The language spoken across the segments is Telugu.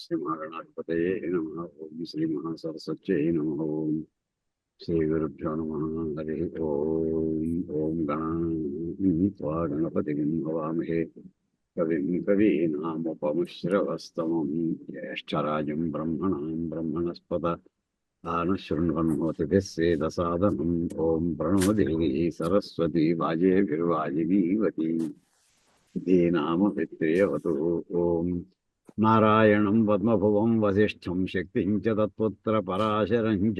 శ్రీ మహాగణాధిపతయే నమః. ఓం శ్రీ మహాసరస్వత్యై నమః. ఓం శ్రీ గురుభ్యో నమః. హరి ఓం. ఓం గణాన్విత్వా గణపతిం హవామహే కవిం కవీనాముపముశ్రవస్తమం జ్యేష్ఠరాజం బ్రహ్మణాం బ్రహ్మణస్పత ఆనశృణ్వన్మోతిభిः సేదసాదనం. ఓం ప్రణో దేవీ సరస్వతి వాజేభిర్వాజినీవతి ధీనామపిత్రేయవతు. ఓం నారాయణం పద్మభువం వసిష్ఠం శక్తిం చ తత్పుత్రపరాశరం చ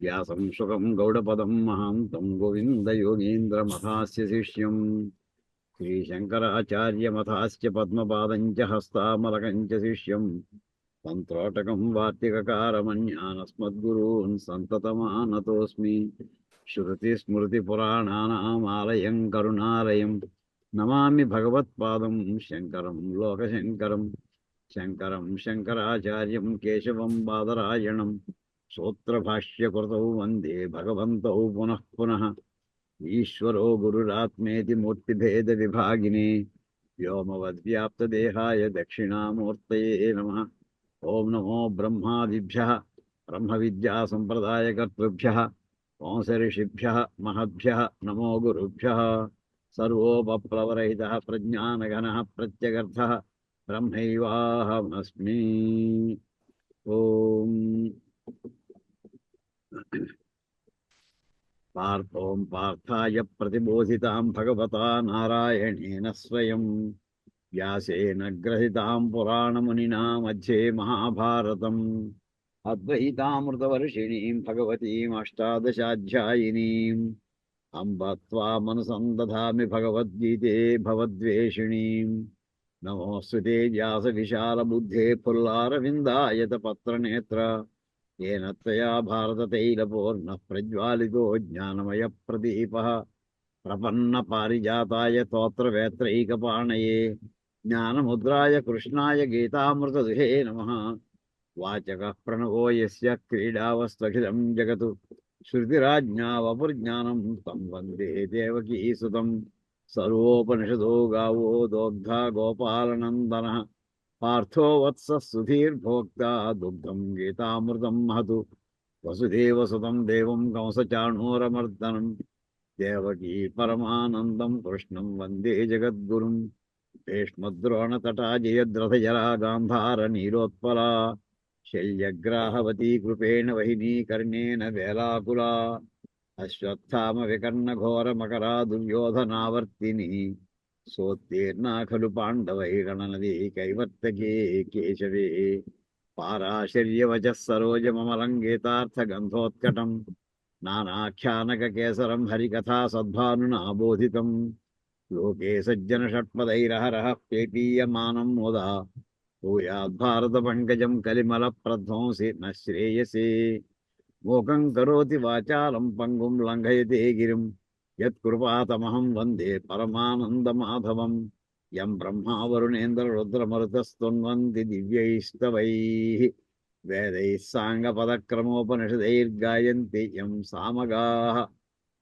వ్యాసం శుకం గౌడపదం మహాంతం గోవిందయోగీంద్రమథాస్య శిష్యం శ్రీశంకరాచార్యమథాస్య పద్మపాదం చ హస్తామలకం చ శిష్యం తంత్రోటకం వార్తికకారమన్యానస్మద్గురూన్ సంతతమానతోస్మి. శృతిస్మృతిపురాణానామాలయం కరుణాలయం నమామి భగవత్పాదం శంకరం లోకశంకరం. శంకరం శంకరాచార్యం కేశవం బాదరాయణం సూత్రభాష్యకృతౌ వందే భగవంతౌ పునః పునః. ఈశ్వరో గురురాత్మేతి మూర్తిభేద విభాగినే వ్యోమవద్వ్యాప్తదేహాయ దక్షిణామూర్తయే నమః. ఓం నమో బ్రహ్మాదిభ్యః బ్రహ్మ విద్యా సంప్రదాయకర్తృభ్యః వంశఋషిభ్యః మహద్భ్యః నమో గురుభ్యః. సర్వోపప్లవరహితః ప్రజ్ఞానఘనః ప్రత్యగర్థః బ్రహ్మైవాహమస్మి. ఓం పార్థోం పార్థాయ ప్రతిబోధితాం భగవతా నారాయణేన స్వయం వ్యాసేన గ్రహితాం పురాణమునినా మధ్యే మహాభారతం అద్వైతామృతవర్షిణీం భగవతీం అష్టాదశాధ్యాయినీం అంబ త్వామనుసందధామి భగవద్గీతే భవద్వేషిణీం. నమోస్తుతే వ్యాస విశాల బుద్ధే పుల్లారవిందాయత పత్రనేత్ర येन त्वया भारततैलपूर्णः प्रज्वालितो ज्ञानमयप्रदीपः प्रपन्नपारिजाताय स्तोत्रवेत्रैकपाणये ज्ञानमुद्राय कृष्णाय गीतामृतदुहे नमः. वाचकः प्रणवो यस्य क्रीडावस्त्वखिलं जगतु श्रुतिराज्ञा वपुर्ज्ञानं तं वन्दे देवकीसुतं. सर्वोपनिषदो गावो दोग्धा गोपालनन्दनः पार्थो वत्सः सुधीर्भोक्ता दुग्धं गीतामृतं महतु. वसुदेवसुतं देवं कंसचाणूरमर्दनं देवकी परमानन्दं कृष्णं वन्दे जगद्गुरुं. भीष्मद्रोणतटा जयद्रथजरा गान्धारनीलोत्पला शल्यग्राहवती कृपेण वहिनी कर्णेन वेलाकुला अश्वत्थामविकर्णघोरमकरा दुर्योधनावर्तिनी सोत्तीर्णा खलु पाण्डवैरणनदी कैवर्तके केशवे पाराशर्यवचः सरोजममलङ्गीतार्थगन्धोत्कटं नानाख्यानककेसरं हरिकथा सद्भानुना बोधितं. लोके सज्जनषट्पदैरहरः पेपीयमानं मुदा भूयाद्भारतपङ्कजं कलिमलप्रध्वंसि न श्रेयसे. मूकं करोति वाचालं पङ्गुं लङ्घयते गिरिं यत्कृपातमहं वन्दे परमानन्दमाधवं. यं ब्रह्मा वरुणेन्द्ररुद्रमरुतस्तुन्वन्ति दिव्यैस्तवैः वेदैः साङ्गपदक्रमोपनिषदैर्गायन्ति यं सामगाः.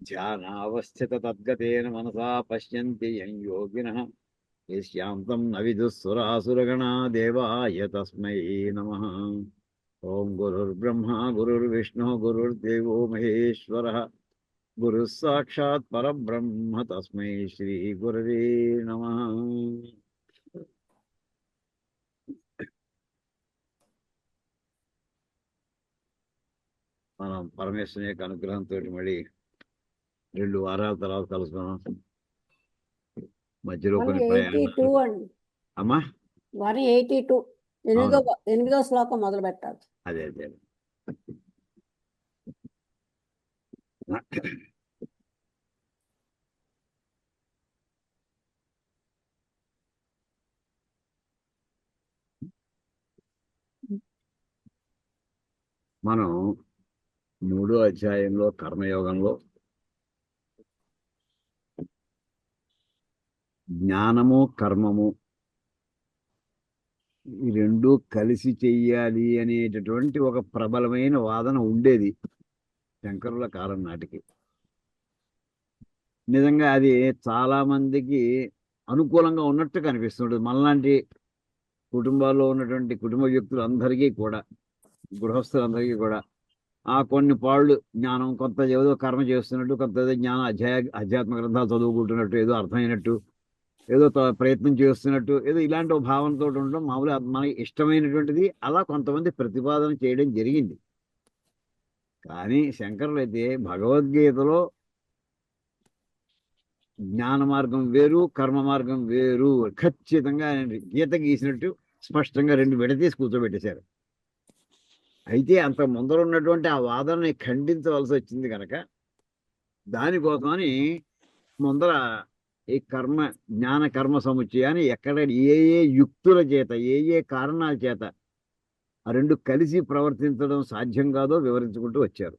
ध्यानावस्थिततद्गतेन मनसा पश्यन्ति यं योगिनः यस्यां तं न विदुःसुरासुरगणा देवाय तस्मै नमः. ॐ गुरुर्ब्रह्मा गुरुर्विष्णुः गुरुर्देवो महेश्वरः गुरुः साक्षात् परब्रह्म तस्मै श्री गुरवे नमः. మనం పరమేశ్వరుని యొక్క అనుగ్రహంతో మళ్ళీ 2 వారాల తర్వాత కలుసుకున్నాం. మధ్యలో కొన్ని ప్రయాణాలు. అమ్మా 182 8వ శ్లోకం మొదలు పెట్టాలి. అదే అదే మనం 3వ అధ్యాయంలో కర్మయోగంలో జ్ఞానము కర్మము ఈ రెండు కలిసి చెయ్యాలి అనేటటువంటి ఒక ప్రబలమైన వాదన ఉండేది శంకరుల కాలం నాటికి. నిజంగా అది చాలా మందికి అనుకూలంగా ఉన్నట్టు కనిపిస్తుంటుంది. మనలాంటి కుటుంబాల్లో ఉన్నటువంటి కుటుంబ వ్యక్తులందరికీ కూడా, గృహస్థులందరికీ కూడా ఆ కొన్ని పాళ్ళు జ్ఞానం, కొంత ఏదో కర్మ చేస్తున్నట్టు, కొంత ఏదో జ్ఞానం అధ్యాత్మ గ్రంథాలు చదువుకుంటున్నట్టు, ఏదో అర్థమైనట్టు, ఏదో ప్రయత్నం చేస్తున్నట్టు, ఏదో ఇలాంటి ఒక భావనతో ఉండడం మామూలుగా మనకి ఇష్టమైనటువంటిది అలా కొంతమంది ప్రతిపాదన చేయడం జరిగింది. కానీ శంకరులు అయితే భగవద్గీతలో జ్ఞాన మార్గం వేరు, కర్మ మార్గం వేరు ఖచ్చితంగా ఆయన గీత గీసినట్టు స్పష్టంగా రెండు విడదీసి కూర్చోబెట్టేశారు. అయితే అంత ముందర ఉన్నటువంటి ఆ వాదనని ఖండించవలసి వచ్చింది కనుక దానికోసమని ముందర ఈ జ్ఞాన కర్మ సముచ్చయాన్ని ఎక్కడ ఏ ఏ యుక్తుల చేత, ఏ ఏ కారణాల చేత ఆ రెండు కలిసి ప్రవర్తించడం సాధ్యం కాదో వివరించుకుంటూ వచ్చారు.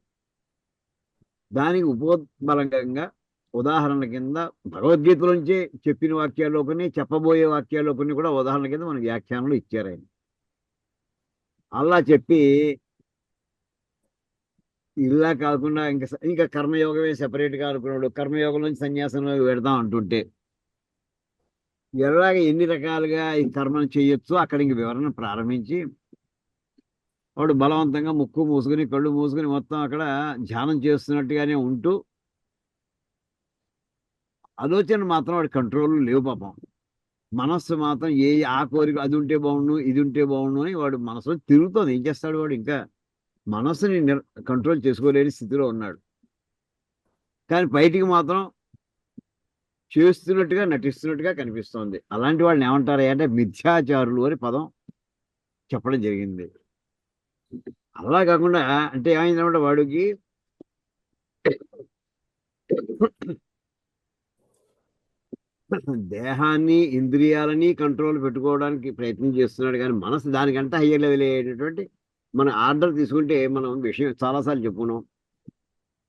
దానికి ఉపోద్బలంగా ఉదాహరణ కింద భగవద్గీతలోంచి చెప్పిన వాక్యాల్లో కొన్ని, చెప్పబోయే వాక్యాల్లో కొన్ని కూడా ఉదాహరణ కింద మనకి వ్యాఖ్యానాలు ఇచ్చారు ఆయన. అలా చెప్పి ఇలా కాకుండా ఇంకా కర్మయోగమే సెపరేట్గా అనుకున్నాడు, కర్మయోగం నుంచి సన్యాసంలో పెడదాం అంటుంటే ఎలాగ ఎన్ని రకాలుగా ఈ కర్మను చేయొచ్చు అక్కడ ఇంక వివరణ ప్రారంభించి వాడు బలవంతంగా ముక్కు మూసుకుని కళ్ళు మూసుకుని మొత్తం అక్కడ ధ్యానం చేస్తున్నట్టుగానే ఉంటూ ఆలోచన మాత్రం వాడి కంట్రోల్ లేవు పాపం. మనస్సు మాత్రం ఆ కోరిక అది ఉంటే బాగుండు, ఇది ఉంటే బాగుండు అని వాడు మనసులో తిరుగుతుంది. ఏం చేస్తాడు వాడు? ఇంకా మనస్సుని కంట్రోల్ చేసుకోలేని స్థితిలో ఉన్నాడు. కానీ బయటికి మాత్రం చేస్తున్నట్టుగా నటిస్తున్నట్టుగా కనిపిస్తోంది. అలాంటి వాళ్ళని ఏమంటారు అంటే మిథ్యాచారులు అని పదం చెప్పడం జరిగింది. అలా కాకుండా అంటే ఏమైందన్నమాట, వాడికి దేహాన్ని, ఇంద్రియాలని కంట్రోల్ పెట్టుకోవడానికి ప్రయత్నం చేస్తున్నాడు. కానీ మనసు దానికంటే హయ్యర్ లెవెల్ అయ్యేటటువంటి మన ఆర్డర్ తీసుకుంటే మనం విషయం చాలాసార్లు చెప్పుకున్నాం.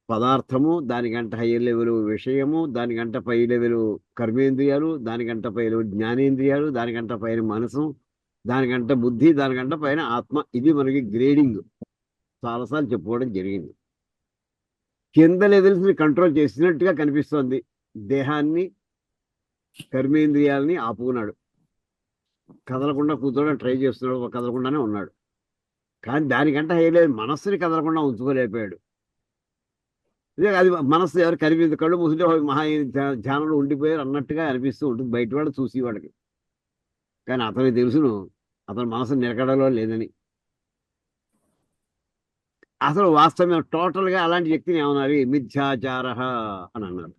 పదార్థము, దానికంటే హయ్యర్ లెవెల్ విషయము, దానికంటే పై లెవెల్ కర్మేంద్రియాలు, దానికంటే పై లెవెల్ జ్ఞానేంద్రియాలు, దానికంటే పైన మనసు, దానికంటే బుద్ధి, దానికంటే పైన ఆత్మ. ఇది మనకి గ్రేడింగ్ చాలాసార్లు చెప్పుకోవడం జరిగింది. కింద లెవెల్స్ని కంట్రోల్ చేసినట్టుగా కనిపిస్తోంది. దేహాన్ని, కర్మేంద్రియాలని ఆపుకున్నాడు, కదలకుండా కూర్చోవడం ట్రై చేస్తున్నాడు, కదలకుండానే ఉన్నాడు. కానీ దానికంటే హై లెవెల్ మనస్సుని కదలకుండా ఉంచుకోలేకపోయాడు. అది మనస్సు ఎవరు కనిపించదు, కళ్ళు మూసుంటే మహా ధ్యానంలో ఉండిపోయారు అన్నట్టుగా అనిపిస్తూ ఉంటుంది బయట వాడు చూసి వాడికి. కానీ అతనికి తెలుసును అతని మనసు నిలకడలో లేదని. అసలు వాస్తవం టోటల్గా అలాంటి వ్యక్తిని ఏమన్నారు? మిథ్యాచార అని అన్నారు.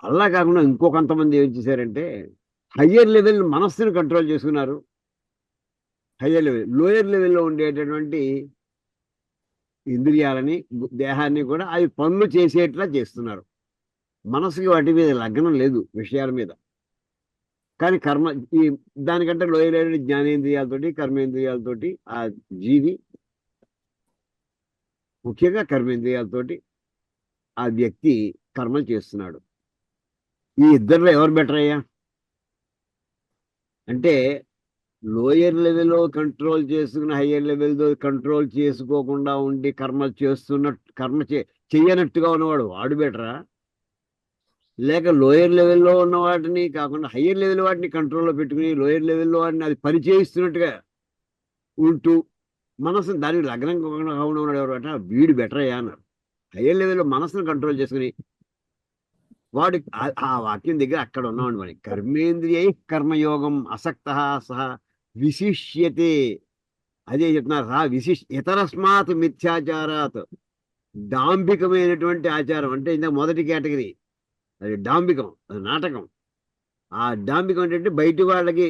అలా కాకుండా ఇంకో కొంతమంది ఏం చేశారంటే హయ్యర్ లెవెల్ మనస్సుని కంట్రోల్ చేసుకున్నారు. హయ్యర్ లెవెల్, లోయర్ లెవెల్లో ఉండేటటువంటి ఇంద్రియాలని, దేహాన్ని కూడా అవి పనులు చేసేట్లా చేస్తున్నారు. మనసుకి వాటి మీద లగ్నం లేదు, విషయాల మీద. కానీ దానికంటే లోయర్ జ్ఞానేంద్రియాలతోటి, కర్మేంద్రియాలతోటి ఆ జీవి, ముఖ్యంగా కర్మేంద్రియాలతోటి ఆ వ్యక్తి కర్మలు చేస్తున్నాడు. ఈ ఇద్దరిలో ఎవరు బెటర్ అయ్యా అంటే లోయర్ లెవెల్లో కంట్రోల్ చేసుకుని హయ్యర్ లెవెల్తో కంట్రోల్ చేసుకోకుండా ఉండి కర్మ చెయ్యనట్టుగా ఉన్నవాడు వాడు బెటరా, లేక లోయర్ లెవెల్లో ఉన్న వాటిని కాకుండా హయ్యర్ లెవెల్ వాటిని కంట్రోల్లో పెట్టుకుని లోయర్ లెవెల్లో వాటిని అది పని చేయిస్తున్నట్టుగా ఉంటూ మనసుని దానికి లగ్నం కాకుండా ఉన్నాడు ఎవరు అంటే వీడు బెటర్ అయ్యా అన్నారు. హయ్యర్ లెవెల్లో మనసును కంట్రోల్ చేసుకుని వాడు ఆ వాక్యం దగ్గర అక్కడ ఉన్నాడు. మరి కర్మేంద్రియ కర్మయోగం అసక్త సహ విశిష్యతే, అదే చెప్తున్నారు. ఇతరస్మాత్ మిథ్యాచారాత్, డాంబికమైనటువంటి ఆచారం అంటే ఇంత మొదటి కేటగిరీ అది డాంబికం, అది నాటకం. ఆ డాంబికం ఏంటంటే బయటి వాళ్ళకి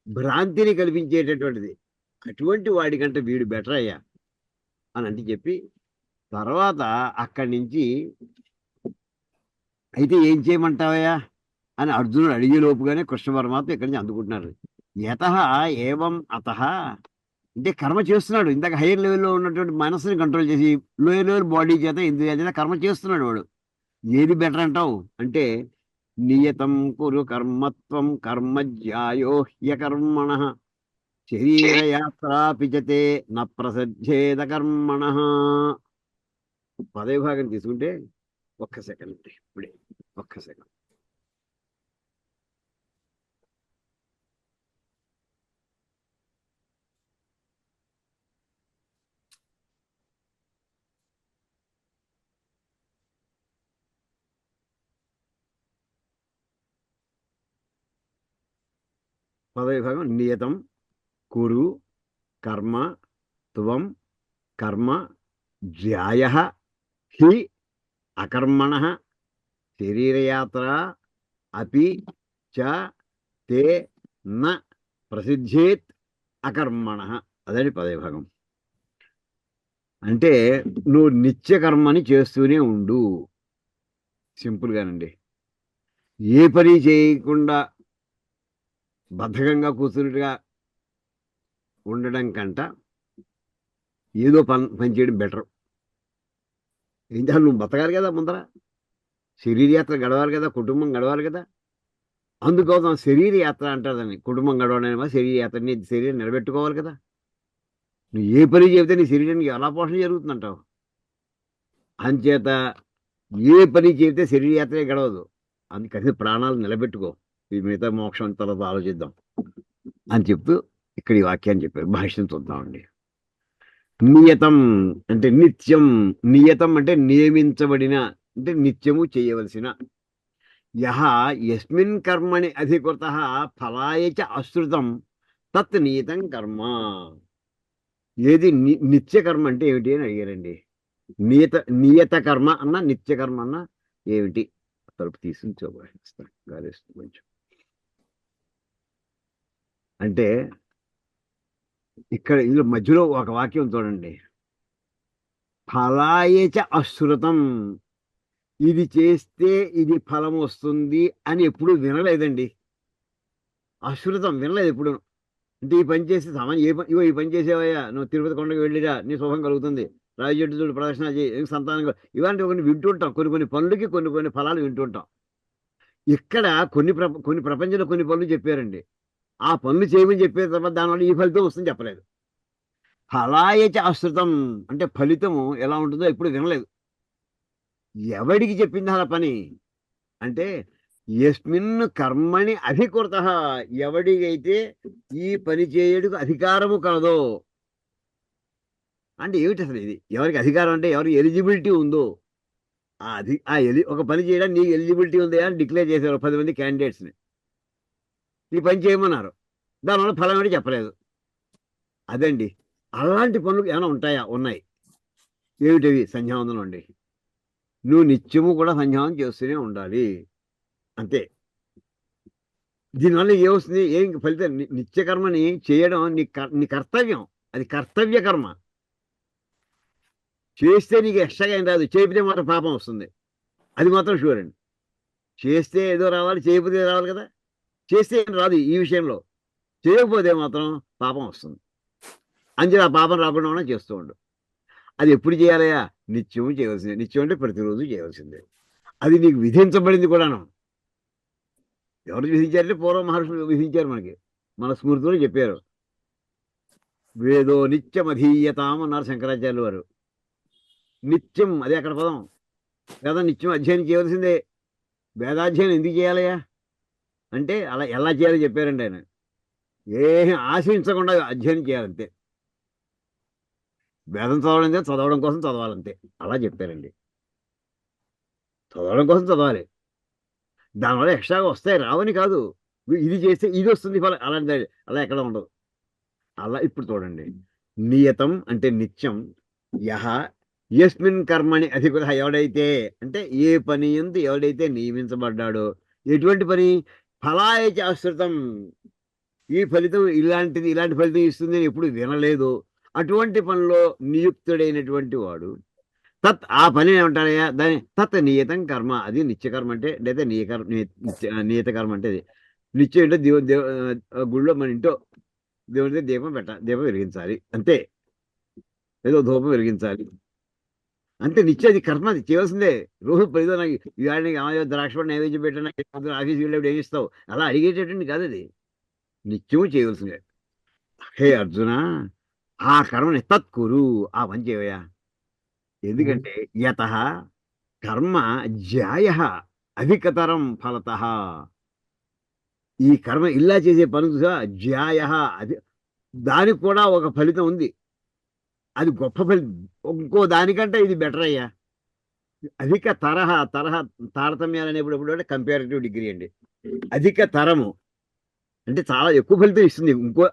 భ్రాంతిని కల్పించేటటువంటిది. అటువంటి వాడికంటే వీడు బెటర్ అయ్యా అని అంటే చెప్పి తర్వాత అక్కడి నుంచి అయితే ఏం చేయమంటావయ్యా అని అర్జునుడు అడిగే లోపుగానే కృష్ణ పరమాత్మ ఇక్కడి నుంచి అందుకుంటున్నారు. యత ఏవం అత అంటే కర్మ చేస్తున్నాడు. ఇందాక హైయర్ లెవెల్లో ఉన్నటువంటి మనసుని కంట్రోల్ చేసి లోయర్ లెవెల్ బాడీ చేత ఇంద్రియాల చేత కర్మ చేస్తున్నాడు వాడు. ఏది బెటర్ అంటావు అంటే నియతం కురు కర్మత్వం కర్మజ్యాయో హ్యకర్మణ శరీరయాత్రా పిచతే న ప్రసజ్జేద కర్మణ. పదవిభాగం తీసుకుంటే ఒక్క సెకండ్, ఇప్పుడే ఒక్క సెకండ్. పదవిభాగం నియతం కురు కర్మ త్వం కర్మ జ్యాయ హి అకర్మణ శరీరయాత్ర అపి చ తే న ప్రసిద్ధేత్ అకర్మణ. అదని పదవిభాగం. అంటే నువ్వు నిత్యకర్మని చేస్తూనే ఉండు. సింపుల్గానండి. ఏ పని చేయకుండా బద్ధకంగా కూర్చున్నట్టుగా ఉండడం కంట ఏదో పని చేయడం బెటర్. ఏం చేయాలి? నువ్వు బతకాలి కదా, ముందర శరీరయాత్ర గడవాలి కదా, కుటుంబం గడవాలి కదా. అందుకోసం శరీరయాత్ర అంటారని. కుటుంబం గడవడం శరీరయాత్ర. నీ శరీరం నిలబెట్టుకోవాలి కదా. నువ్వు ఏ పని చెబితే నీ శరీరానికి ఎలా పోషణ జరుగుతుందంటావు? అంచేత ఏ పని చెబితే శరీరయాత్రే గడవదు. అందుకని ప్రాణాలు నిలబెట్టుకో. ఈ మిగతా మోక్షం తర్వాత ఆలోచిద్దాం అని చెప్తూ ఇక్కడ ఈ వాక్యాన్ని చెప్పారు. భాష్యం చూద్దామండి. నియతం అంటే నిత్యం. నియతం అంటే నియమించబడిన, అంటే నిత్యము చేయవలసిన. యహ యస్మిన్ కర్మణి అధికృత ఫలాయ చ అశ్రుతం తత్ నియతం కర్మ. ఏది నిత్య కర్మ అంటే ఏమిటి అని అడిగారండి. నియత కర్మ అన్న నిత్య కర్మ అన్న ఏమిటి? తలుపు తీసుకుని చూపిస్తాను గాలిస్తుంది కొంచెం. అంటే ఇక్కడ ఇందులో మధ్యలో ఒక వాక్యం చూడండి. ఫలాయచ అశ్రుతం. ఇది చేస్తే ఇది ఫలం వస్తుంది అని ఎప్పుడు వినలేదండి. అశ్రుతం వినలేదు ఎప్పుడు. అంటే ఈ పని చేస్తే సామాన్య ఇవో ఈ పని చేసేవయ్యా, నువ్వు తిరుపతి కొండకు వెళ్ళిరా, నీ శుభం కలుగుతుంది, రావి చెట్టు చూడు ప్రదర్శన చేయి, సంతానం ఇలాంటి కొన్ని వింటుంటాం. కొన్ని పనులకి కొన్ని ఫలాలు వింటుంటాం. ఇక్కడ కొన్ని ప్రపంచంలో కొన్ని పనులు చెప్పారండి. ఆ పనులు చేయమని చెప్పిన తర్వాత దానివల్ల ఈ ఫలితం వస్తుంది చెప్పలేదు. ఫలాయచ అశ్రుతం అంటే ఫలితము ఎలా ఉంటుందో ఎప్పుడు వినలేదు. ఎవడికి చెప్పింది అలా పని అంటే యస్మిన్ కర్మని అధికృత. ఎవడికైతే ఈ పని చేయడానికి అధికారము కలదో. అంటే ఏమిటి అసలు ఇది? ఎవరికి అధికారం అంటే ఎవరికి ఎలిజిబిలిటీ ఉందో ఒక పని చేయడానికి నీకు ఎలిజిబిలిటీ ఉంది అని డిక్లేర్ చేశారు 10 మంది క్యాండిడేట్స్ని. ఈ పని చేయమన్నారు, దానివల్ల ఫలం ఏంటి చెప్పలేదు. అదండి. అలాంటి పనులు ఏమైనా ఉంటాయా? ఉన్నాయి. ఏమిటవి? సంధ్యావందనం అండి. నువ్వు నిత్యము కూడా సంధ్యావందనం చేస్తూనే ఉండాలి, అంతే. దీనివల్ల ఏమొస్తుంది? ఏం ఫలితం? నిత్యకర్మని చేయడం నీ కర్తవ్యం. అది కర్తవ్య కర్మ. చేస్తే నీకు ఎక్స్ట్రాగా ఏం రాదు, చేయకపోతే మాత్రం పాపం వస్తుంది. అది మాత్రం షూర్ అండి. చేస్తే ఏదో రావాలి, చేయకపోతే రావాలి కదా. చేస్తే ఏం రాదు ఈ విషయంలో, చేయకపోతే మాత్రం పాపం వస్తుంది. అంతే. ఆ పాపం రాకుండా చేస్తూ ఉండు. అది ఎప్పుడు చేయాలయా? నిత్యము చేయవలసిందే. నిత్యం అంటే ప్రతిరోజు చేయవలసిందే. అది నీకు విధించబడింది కూడాను. ఎవరు విధించారంటే పూర్వ మహర్షులు విధించారు మనకి. మన స్మృతిలో చెప్పారు. వేదో నిత్యమధీయతాం అన్నారు శంకరాచార్యులు వారు. నిత్యం అదే అక్కడ పదం కదా. నిత్యం అధ్యయనం చేయవలసిందే. వేదాధ్యయనం ఎందుకు చేయాలయా అంటే అలా ఎలా చేయాలో చెప్పారండి ఆయన. ఏం ఆశించకుండా అధ్యయనం చేయాలంతే. వేదం చదవడం కోసం చదవాలంతే. అలా చెప్పారండి. చదవడం కోసం చదవాలి. దానివల్ల ఎక్స్ట్రాగా వస్తాయి, రావని కాదు. ఇది చేస్తే ఇది వస్తుంది ఫలం, అలాంటి అలా ఎక్కడ ఉండదు. అలా ఇప్పుడు చూడండి. నియతం అంటే నిత్యం. యహ యస్మిన్ కర్మని అధికృత. ఎవడైతే అంటే ఏ పని ఎందు ఎవడైతే నియమించబడ్డాడో. ఎటువంటి పని? ఫలాయచ ఆశ్రితం. ఈ ఫలితం ఇలాంటి ఫలితం ఇస్తుంది అని ఎప్పుడు వినలేదు. అటువంటి పనిలో నియుక్తుడైనటువంటి వాడు ఆ పని ఏమంటారయ్యా? దాని నియతం కర్మ. అది నిత్యకర్మ అంటే, లేదా నియత కర్మ అంటే అది నిత్యం. అంటే గుళ్ళో మన ఇంట్లో దేవుడి దీపం దీపం వెలిగించాలి అంతే. ఏదో ధూపం వెలిగించాలి అంతే. నిత్యం అది కర్మ, అది చేయవలసిందే. రోజు ఏదో నాకు ఇవాళ ద్రాక్ష పడి నైవేద్యం పెట్టినా ఆఫీస్కి వెళ్ళేప్పుడు ఏమి ఇస్తావు అలా అడిగేటటువంటి కాదు. అది నిత్యము చేయవలసిందే. హే అర్జున, ఆ కర్మని తత్కురు. ఆ పని చేయవయ్యా. ఎందుకంటే యత కర్మ జ్యాయ అధికతరం ఫలత. ఈ కర్మ ఇలా చేసే పని జ్యాయ, అది దానికి కూడా ఒక ఫలితం ఉంది. అది గొప్ప ఫలితం. ఇంకో దానికంటే ఇది బెటర్ అయ్యా. అధిక తారతమ్యాలు అనేప్పుడు కంపారిటివ్ డిగ్రీ అండి. అధిక తరము అంటే చాలా ఎక్కువ ఫలితం ఇస్తుంది. ఇంకో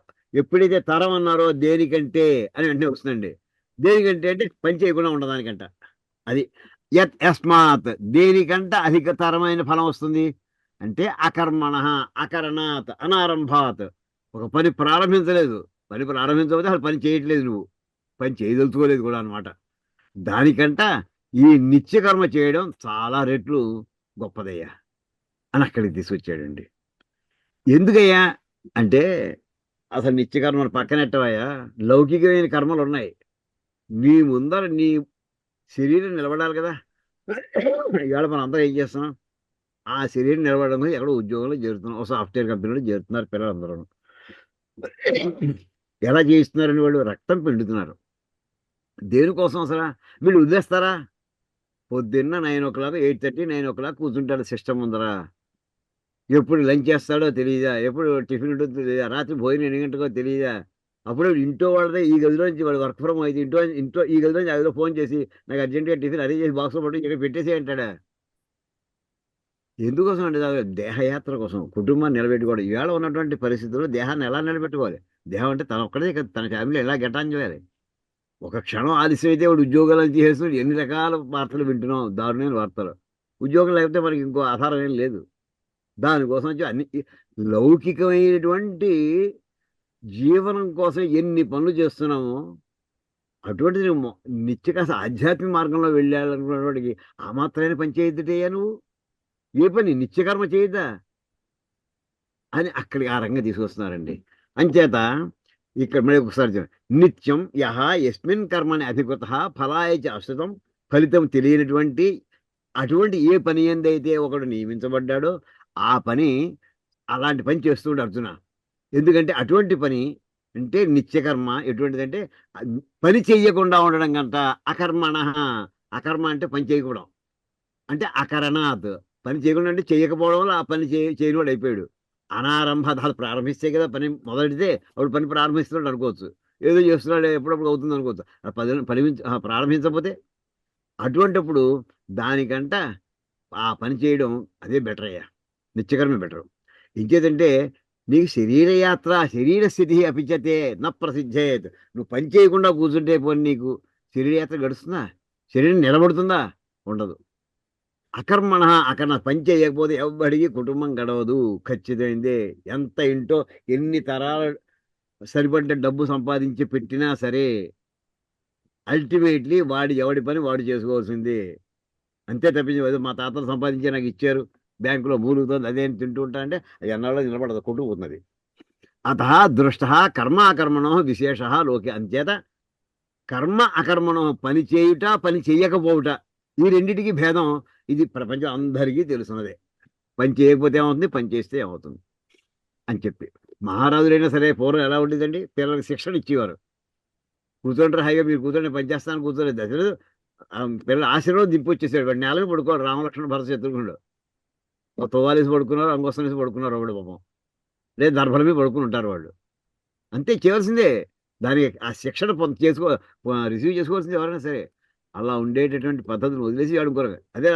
ఎప్పుడైతే తరం అన్నారో దేనికంటే అని వెంటనే వస్తుందండి. దేనికంటే అంటే పని చేయకుండా ఉండదానికంట. అది యత్ యస్మాత్ దేనికంట అధికతరమైన ఫలం వస్తుంది అంటే అకర్మణ అకరణాత్ అనారంభాత్. ఒక పని ప్రారంభించలేదు, పని ప్రారంభించకపోతే అసలు పని చేయట్లేదు, నువ్వు పని చేయదలుచుకోలేదు కూడా అనమాట. దానికంట ఈ నిత్యకర్మ చేయడం చాలా రెట్లు గొప్పదయ్యా అని అక్కడికి తీసుకొచ్చాడండి. ఎందుకయ్యా అంటే అసలు నిత్యకర్మను పక్కనెట్టవయ్యా, లౌకికమైన కర్మలు ఉన్నాయి. నీ ముందర నీ శరీరం నిలబడాలి కదా. ఇవాళ మనం అందరం ఏం చేస్తున్నాం, ఆ శరీరం నిలబడడం కోసం ఎక్కడో ఉద్యోగంలో చేరుతున్నాం, ఒక సాఫ్ట్వేర్ కంపెనీలో చేరుతున్నారు పిల్లలందరూ. ఎలా చేయిస్తున్నారని వాళ్ళు రక్తం పిండుతున్నారు. దేనికోసం అసలు వీళ్ళు వదిలేస్తారా? పొద్దున్న 9 o'clock 8:30 9 o'clock కూర్చుంటాడు సిస్టమ్ ముందర. ఎప్పుడు లంచ్ చేస్తాడో తెలియదా, ఎప్పుడు టిఫిన్ ఉంటుందో తెలియదా, రాత్రి భోజనం ఎన్ని గంటకో తెలియదా. అప్పుడు ఇంట్లో వాళ్ళదే ఈ గదిలో నుంచి వాడు వర్క్ ఫ్రమ్ అయితే ఇంట్లో ఈ గదిలో నుంచి గదిలో ఫోన్ చేసి నాకు అర్జెంట్గా టిఫిన్ అరేంజ్ చేసి బాక్స్లో పట్టు ఇక్కడ పెట్టేసి అంటాడా. ఎందుకోసం అంటే దేహయాత్ర కోసం, కుటుంబాన్ని నిలబెట్టుకోవడం. ఈవేళ ఉన్నటువంటి పరిస్థితుల్లో దేహాన్ని ఎలా నిలబెట్టుకోవాలి? దేహం అంటే తన ఒక్కడే కదా, తన ఫ్యామిలీ ఎలా గెటాన్ చేయాలి. ఒక క్షణం ఆలస్యం అయితే వాడు ఉద్యోగాలు చేస్తున్నాడు, ఎన్ని రకాల వార్తలు వింటున్నాం, దారుణమైన వార్తలు. ఉద్యోగం లేకపోతే మనకి ఇంకో ఆధారం ఏం లేదు. దానికోసం వచ్చి అన్ని లౌకికమైనటువంటి జీవనం కోసం ఎన్ని పనులు చేస్తున్నామో అటువంటిది నిత్యకాస ఆధ్యాత్మిక మార్గంలో వెళ్ళాలనుకున్నవాడికి ఆ మాత్రమే పని చేయొద్దుటయ్యా నువ్వు. ఏ పని నిత్యకర్మ చేయొద్దా అని అక్కడికి ఆ రంగం తీసుకొస్తున్నారండి. అంచేత ఇక్కడ మళ్ళీ ఒకసారి నిత్యం యహ యస్మిన్ కర్మని అధికృత ఫలాయ అశ్రుతం, ఫలితం తెలియనటువంటి అటువంటి ఏ పని ఎందైతే ఒకడు నియమించబడ్డాడో ఆ పని, అలాంటి పని చేస్తుండే అర్జున. ఎందుకంటే అటువంటి పని అంటే నిత్యకర్మ ఎటువంటిదంటే పని చెయ్యకుండా ఉండడం కంట అకర్మణ. అకర్మ అంటే పని చేయకపోవడం, అంటే అకరణాత్ పని చేయకుండా అంటే చేయకపోవడం వల్ల ఆ పని చేయనివాడు అయిపోయాడు. అనారంభ అది ప్రారంభిస్తే కదా పని మొదలెడితే అప్పుడు పని ప్రారంభిస్తున్నాడు అనుకోవచ్చు, ఏదో చేస్తున్నాడు ఎప్పుడప్పుడు అవుతుంది అనుకోవచ్చు. ఆ పని ప్రారంభించకపోతే అటువంటిప్పుడు దానికంట ఆ పని చేయడం అదే బెటర్ అయ్యా, నిత్యకర్మే బెటర్. ఇంకేదంటే నీకు శరీరయాత్ర శరీర స్థితి అపిచతే నా ప్రసిద్ధేత్. నువ్వు పని చేయకుండా కూర్చుంటే పోనీ నీకు శరీరయాత్ర గడుస్తుందా? శరీరం నిలబడుతుందా? ఉండదు. అకర్మణ అకర్ణ పని చేయకపోతే ఎవ్వడికి కుటుంబం గడవదు, ఖచ్చితమైందే. ఎంత ఇంటో ఎన్ని తరాలు సరిపడ్డ డబ్బు సంపాదించి పెట్టినా సరే అల్టిమేట్లీ ఎవడి పని వాడు చేసుకోవాల్సిందే. అంతే తప్పించి మా తాతలు సంపాదించి నాకు ఇచ్చారు, బ్యాంకులో మూలుగుతుంది అదేం తింటూ ఉంటా అంటే అది ఎన్నాళ్ళో నిలబడదు, కొట్టుకుపోతున్నది. అత దృష్ట కర్మ అకర్మణో విశేష లోకే. అంచేత కర్మ అకర్మణం పని చేయుట పని చెయ్యకపోవుట ఈ రెండింటికి భేదం ఇది ప్రపంచం అందరికీ తెలుసున్నదే. పని చేయకపోతే ఏమవుతుంది, పని చేస్తే ఏమవుతుంది అని చెప్పి. మహారాజులైనా సరే పూర్వం ఎలా ఉండేదండి, పిల్లలకి శిక్షణ ఇచ్చేవారు. కూర్చోంటారు హాయిగా, మీరు కూర్చొని పని చేస్తాను కూర్చోలేదు దశలు పిల్లలు ఆశీర్వాదం దింపి వచ్చేసాడు. వాడు నేలకి పడుకోవాలి, రామలక్ష్మణ భరత శత్రుఘ్నుడు తువ్వాలేసి పడుకున్నారు, అంగోసం వేసి పడుకున్నారు ఒకడు పాపం, లేదు దర్భల మీద పడుకుని ఉంటారు వాళ్ళు. అంతే చేయవలసిందే. దానికి ఆ శిక్షణ రిసీవ్ చేసుకోవాల్సింది ఎవరైనా సరే. అలా ఉండేటటువంటి పద్ధతిని వదిలేసి ఆడుకోరు. అదే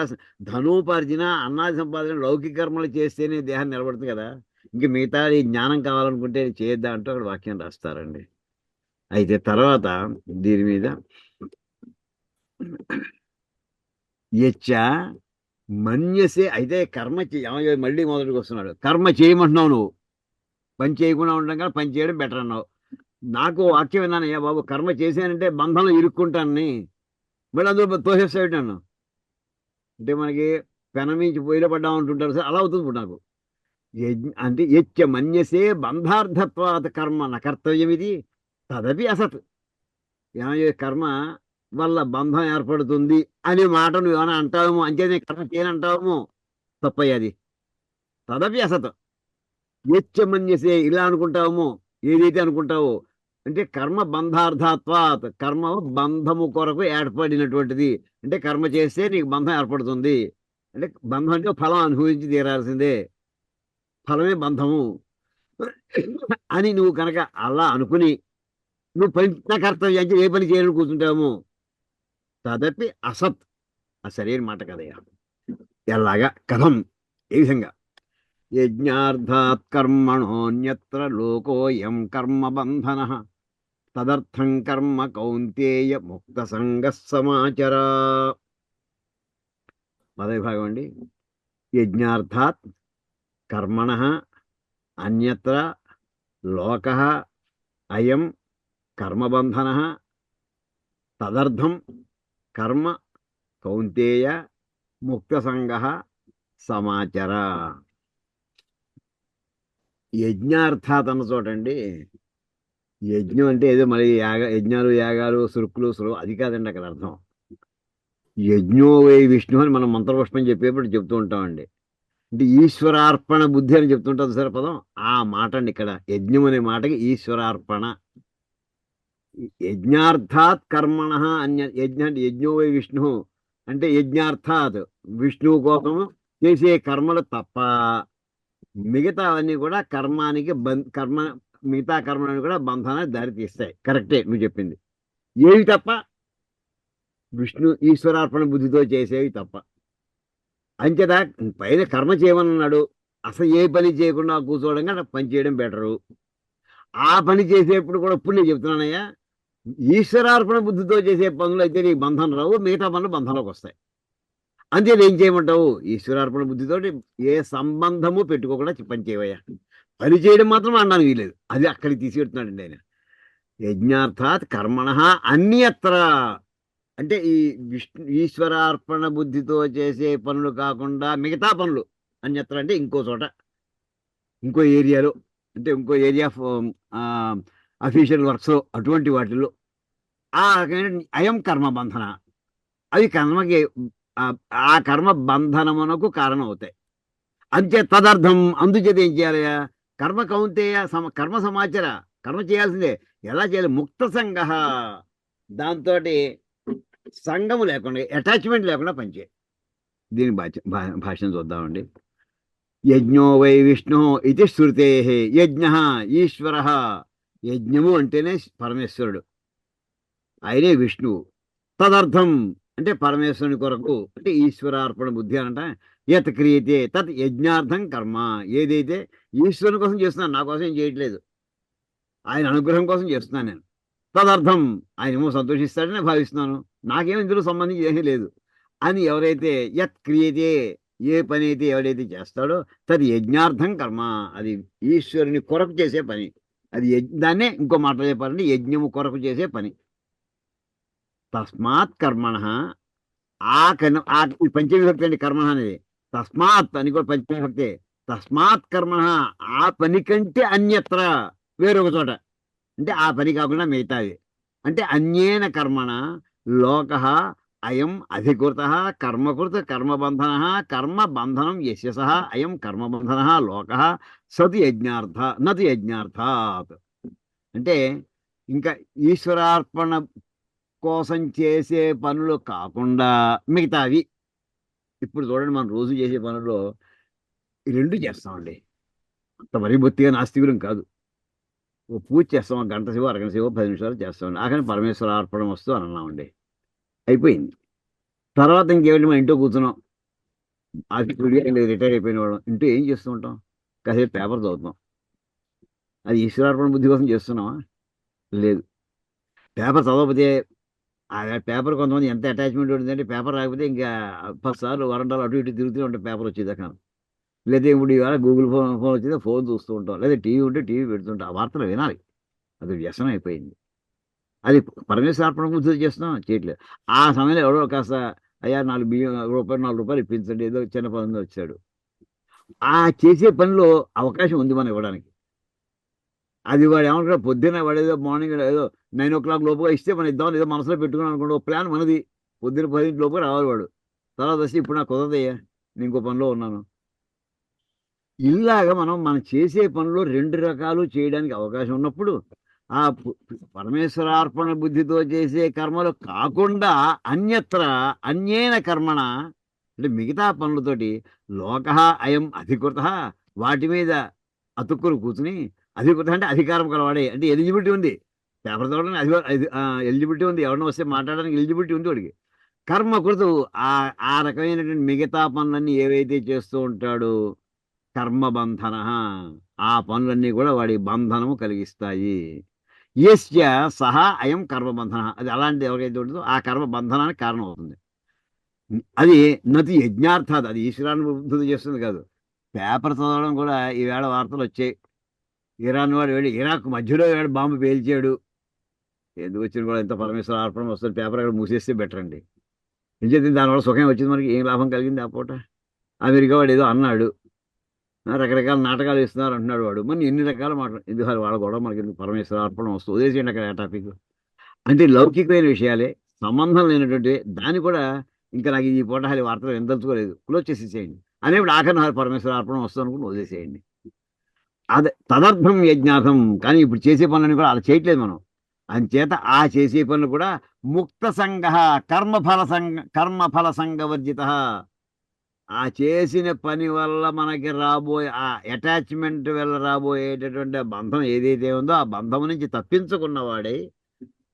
ధనోపార్జన అన్నాది సంపాదన లౌకిక కర్మలు చేస్తేనే దేహాన్ని నిలబడుతుంది కదా. ఇంక మిగతా ఈ జ్ఞానం కావాలనుకుంటే చేయొద్దా అంటూ అక్కడ వాక్యం రాస్తారండి. అయితే తర్వాత దీని మీద యచ్చ మన్యసే, అయితే కర్మ మళ్ళీ మొదటికి వస్తున్నాడు. కర్మ చేయమంటున్నావు నువ్వు, పని చేయకుండా ఉండడం కానీ పని చేయడం బెటర్ అన్నావు. నాకు వాక్యం విన్నానయ్యా బాబు, కర్మ చేశానంటే బంధంలో ఇరుక్కుంటానని, మళ్ళీ అందులో తోసేస్తాడు నన్ను. అంటే మనకి పెనమించి పొయ్యిలో పడ్డాం అంటుంటారు సార్, అలా అవుతుంది నాకు. అంటే యచ్చ మన్యసే బంధార్థత్వాత కర్మ నకర్తవ్యం ఇది తదపి అసత్. ఏమయ్యే కర్మ వల్ల బంధం ఏర్పడుతుంది అనే మాట నువ్వు ఏమైనా అంటావేమో, అంచేది కర్మ చేయనంటావేమో, తప్పయ్యాది. తదపి అసత్. యచ్చమన్యసే ఇలా అనుకుంటావేమో, ఏదైతే అనుకుంటావో అంటే కర్మ బంధార్థాత్వాత్, కర్మ బంధము కొరకు ఏర్పడినటువంటిది. అంటే కర్మ చేస్తే నీకు బంధం ఏర్పడుతుంది, అంటే బంధం అంటే ఫలం అనుభవించి తీరాల్సిందే, ఫలమే బంధము అని నువ్వు కనుక అలా అనుకుని నువ్వు పని నా కర్తవ్యం అంటే ఏ పని చేయాలని కూర్చుంటాము, తదపి అసత్. ఆ సరైన మాట కదయ్యా. ఎలాగా కథం, ఏ విధంగా యజ్ఞార్థాత్ కర్మణోన్యత్ర లోకోయం కర్మబంధన తదర్థం కర్మ కౌంతేయ ముక్త సంగ సమాచర. పదవి భాగం అండి. యజ్ఞార్థాత్ కర్మణ అన్యత్ర లోక అయం కర్మబంధన తదర్థం కర్మ కౌంతేయ ముక్త సంగ సమాచర. యజ్ఞార్థాత్ అన్న చోటండి, యజ్ఞం అంటే ఏదో మరి యజ్ఞాలు యాగాలు సురుకులు అది కాదండి అక్కడ అర్థం. యజ్ఞో వై విష్ణు అని మనం మంత్రపుష్పం చెప్పేప్పుడు చెప్తూ ఉంటామండి. అంటే ఈశ్వరార్పణ బుద్ధి అని చెప్తుంటుంది సరే పదం, ఆ మాట అండి ఇక్కడ. యజ్ఞం అనే మాటకి ఈశ్వరార్పణ. యజ్ఞార్థాత్ కర్మణ అన్య యజ్ఞ అంటే యజ్ఞో వై విష్ణు అంటే యజ్ఞార్థాత్ విష్ణువు కోసం చేసే కర్మలు తప్ప మిగతావన్నీ కూడా కర్మానికి మిగతా కర్మలని కూడా బంధనాన్ని దారితీస్తాయి. కరెక్టే నువ్వు చెప్పింది. ఏవి తప్ప? విష్ణు ఈశ్వరార్పణ బుద్ధితో చేసేవి తప్ప. అంచేత పైన కర్మ చేయమన్నాడు, అసలు ఏ పని చేయకుండా కూర్చోవడం కన్నా పని చేయడం బెటరు. ఆ పని చేసేప్పుడు కూడా ఇప్పుడు నేను చెప్తున్నానయ్యా, ఈశ్వరార్పణ బుద్ధితో చేసే పనులు అయితే నీకు బంధనం రావు, మిగతా పనులు బంధంలోకి వస్తాయి. అంతే ఏం చేయమంటావు? ఈశ్వరార్పణ బుద్ధితో ఏ సంబంధము పెట్టుకోకుండా పని చేయవయ్యా. పని చేయడం మాత్రం అనడానికి వీలేదు, అది అక్కడికి తీసుకెడుతున్నాడండి ఆయన. యజ్ఞార్థాత్ కర్మణ అన్యత్ర అంటే ఈ ఈశ్వరార్పణ బుద్ధితో చేసే పనులు కాకుండా మిగతా పనులు. అన్యత్ర అంటే ఇంకో చోట, ఇంకో ఏరియాలో, అంటే ఇంకో ఏరియా ఆఫ్ అఫీషియల్ వర్క్స్, అటువంటి వాటిల్లో ఆ రకమైన అయం కర్మ బంధన, అవి కర్మకి ఆ కర్మ బంధనమునకు కారణం అవుతాయి. అంతే తదర్థం అందుచేత ఏం చేయాలి? కర్మ కౌంతేయ కర్మ సమాచార, కర్మ చేయాల్సిందే. ఎలా చేయాలి? ముక్త సంగ, దాంతో సంగము లేకుండా, అటాచ్మెంట్ లేకుండా పనిచేయాలి. దీని భాష్యం చూద్దామండి. యజ్ఞో వై విష్ణు ఇది శృతే యజ్ఞ ఈశ్వర. యజ్ఞము అంటేనే పరమేశ్వరుడు, ఆయనే విష్ణువు. తదర్థం అంటే పరమేశ్వరుని కొరకు, అంటే ఈశ్వరార్పణ బుద్ధి అనంట. యత్ క్రియతే తత్ యజ్ఞార్థం కర్మ. ఏదైతే ఈశ్వరుని కోసం చేస్తున్నాను, నా కోసం ఏం చేయట్లేదు, ఆయన అనుగ్రహం కోసం చేస్తున్నాను నేను. తదర్థం ఆయన ఏమో సంతోషిస్తాడని భావిస్తున్నాను, నాకేమో ఇందులో సంబంధించి ఏమీ లేదు అని ఎవరైతే యత్ క్రియతే, ఏ పని అయితే ఎవరైతే చేస్తాడో తది యజ్ఞార్థం కర్మ, అది ఈశ్వరుని కొరకు చేసే పని. అది దాన్నే ఇంకో మాట చెప్పాలంటే యజ్ఞము కొరకు చేసే పని. తస్మాత్ కర్మణ, ఆ పంచవిభక్తి అండి కర్మ అనేది. తస్మాత్ అని కూడా పంచవిభక్తి. తస్మాత్ కర్మ, ఆ పని కంటే అన్యత్ర, వేరొక చోట, అంటే ఆ పని కాకుండా మిగతాది. అంటే అన్యేన కర్మణ లోక అయం అధికృత కర్మకృత కర్మబంధన, కర్మబంధనం యస్య సహ అయం కర్మబంధన లోక సతు యజ్ఞార్థ నతు యజ్ఞార్థాత్. అంటే ఇంకా ఈశ్వరార్పణ కోసం చేసే పనులు కాకుండా మిగతావి. ఇప్పుడు చూడండి, మనం రోజు చేసే పనుల్లో ఈ రెండు చేస్తామండి. అంత మరీ బొత్తిగా నాస్తికులం కాదు. ఓ పూజ చేస్తాం, గంట సేవ అరగంట సేవ 10 నిమిషాలు చేస్తామండి. ఆఖరి పరమేశ్వర అర్పణ వస్తూ అని అన్నామండి, అయిపోయింది. తర్వాత ఇంకేమిటి, మన ఇంట్లో కూర్చున్నాం, రిటైర్ అయిపోయిన వాళ్ళం ఇంట్లో ఏం చేస్తూ ఉంటాం? కాసేపు పేపర్ చదువుతాం. అది ఈశ్వరార్పణ బుద్ధి కోసం చేస్తున్నామా? లేదు. పేపర్ చదవకపోతే ఆ పేపర్ కొంతమంది ఎంత అటాచ్మెంట్ ఉంటుందంటే, పేపర్ రాకపోతే ఇంకా 10 సార్లు వరండాలు అటు ఇటు తిరుగుతూ ఉంటే పేపర్ వచ్చేదాకా. లేదా ఇప్పుడు ఇవాళ గూగుల్ ఫోన్ వచ్చిందో ఫోన్ చూస్తూ ఉంటాం, లేదా టీవీ ఉంటే టీవీ పెడుతుంటాం, ఆ వార్తలు వినాలి. అది వ్యసనం అయిపోయింది. అది పరమేశ్వరార్పణ బుద్ధితో చేస్తున్నాం, చేయట్లేదు. ఆ సమయంలో ఎవడో కాస్త అయ్యా 4 బియ్యం రూపాయలు 4 రూపాయలు ఇప్పించండి, ఏదో చిన్న పని వచ్చాడు, ఆ చేసే పనిలో అవకాశం ఉంది మనం ఇవ్వడానికి. అది వాడు ఏమంటారు, పొద్దున్న వాడు ఏదో మార్నింగ్ ఏదో 9 o'clock లోపుగా ఇస్తే మనం ఇద్దామని ఏదో మనసులో పెట్టుకున్నాం అనుకోండి, ఒక ప్లాన్ మనది. పొద్దున్న 10 లోపుగా రావాలి వాడు. తర్వాత వచ్చి ఇప్పుడు నాకు కుదరదయ్యా, నేను ఇంకో పనిలో ఉన్నాను. ఇలాగా మనం చేసే పనులు 2 రకాలు చేయడానికి అవకాశం ఉన్నప్పుడు, ఆ పరమేశ్వరార్పణ బుద్ధితో చేసే కర్మలు కాకుండా అన్యత్ర అన్యేన కర్మణ, అంటే మిగతా పనులతోటి లోక అయం అధికృత, వాటి మీద అతుక్కుని కూర్చుని, అధికృత అంటే అధికారం కలవాడే, అంటే ఎలిజిబిలిటీ ఉంది. పేపర్ చదవడానికి ఎలిజిబిలిటీ ఉంది, ఎవరినో వస్తే మాట్లాడడానికి ఎలిజిబిలిటీ ఉంది వాడికి. కర్మ కృతు ఆ రకమైనటువంటి మిగతా పనులన్నీ ఏవైతే చేస్తూ ఉంటాడో కర్మబంధన. ఆ పనులన్నీ కూడా వాడి బంధనము కలిగిస్తాయి. యస్య సహా అయం కర్మబంధన, అది అలాంటిది ఎవరికైతే ఉంటుందో ఆ కర్మ బంధనానికి కారణం అవుతుంది. అది నతి యజ్ఞార్థాది, అది ఈశ్వరానుభూతి చేస్తుంది కాదు. పేపర్ చదవడం కూడా ఈవేళ వార్తలు వచ్చాయి. ఇరాన్ వాడు వెళ్ళి ఇరాక్ మధ్యలో వాడు బాంబు పేల్చాడు. ఎందుకు వచ్చిన కూడా ఎంత పరమేశ్వర అర్పణ వస్తుంది, పేపర్ అక్కడ మూసేస్తే బెటర్ అండి. నిజంగా దానివల్ల సుఖం వచ్చింది, మనకి ఏం లాభం కలిగింది ఆ పూట? అమెరికా వాడు ఏదో అన్నాడు, రకరకాల నాటకాలు ఇస్తున్నారు అంటున్నాడు వాడు. మరి ఎన్ని రకాల మాటలు ఎందుకు వాళ్ళ కూడా మనకి ఎందుకు? పరమేశ్వర అర్పణ వస్తుంది, వదిలేసేయండి అక్కడ ఆ టాపిక్. అంటే లౌకికమైన విషయాలే, సంబంధం లేనటువంటి దాన్ని కూడా ఇంకా నాకు ఈ పూట హాలి వార్తలు ఎందలుచుకోలేదు, క్లోజ్ చేసేసేయండి అనేప్పుడు ఆఖరణ పరమేశ్వర అర్పణ వస్తుంది అనుకుని వదిలేసేయండి. అదే తదర్థం యజ్ఞార్థం. కానీ ఇప్పుడు చేసే పనులని కూడా అలా చేయట్లేదు మనం. అంచేత ఆ చేసే పనులు కూడా ముక్త సంగ, కర్మఫల సంగవర్జిత. ఆ చేసిన పని వల్ల మనకి రాబోయే ఆ అటాచ్మెంట్ వల్ల రాబోయేటటువంటి ఆ బంధం ఏదైతే ఉందో ఆ బంధం నుంచి తప్పించుకున్నవాడే,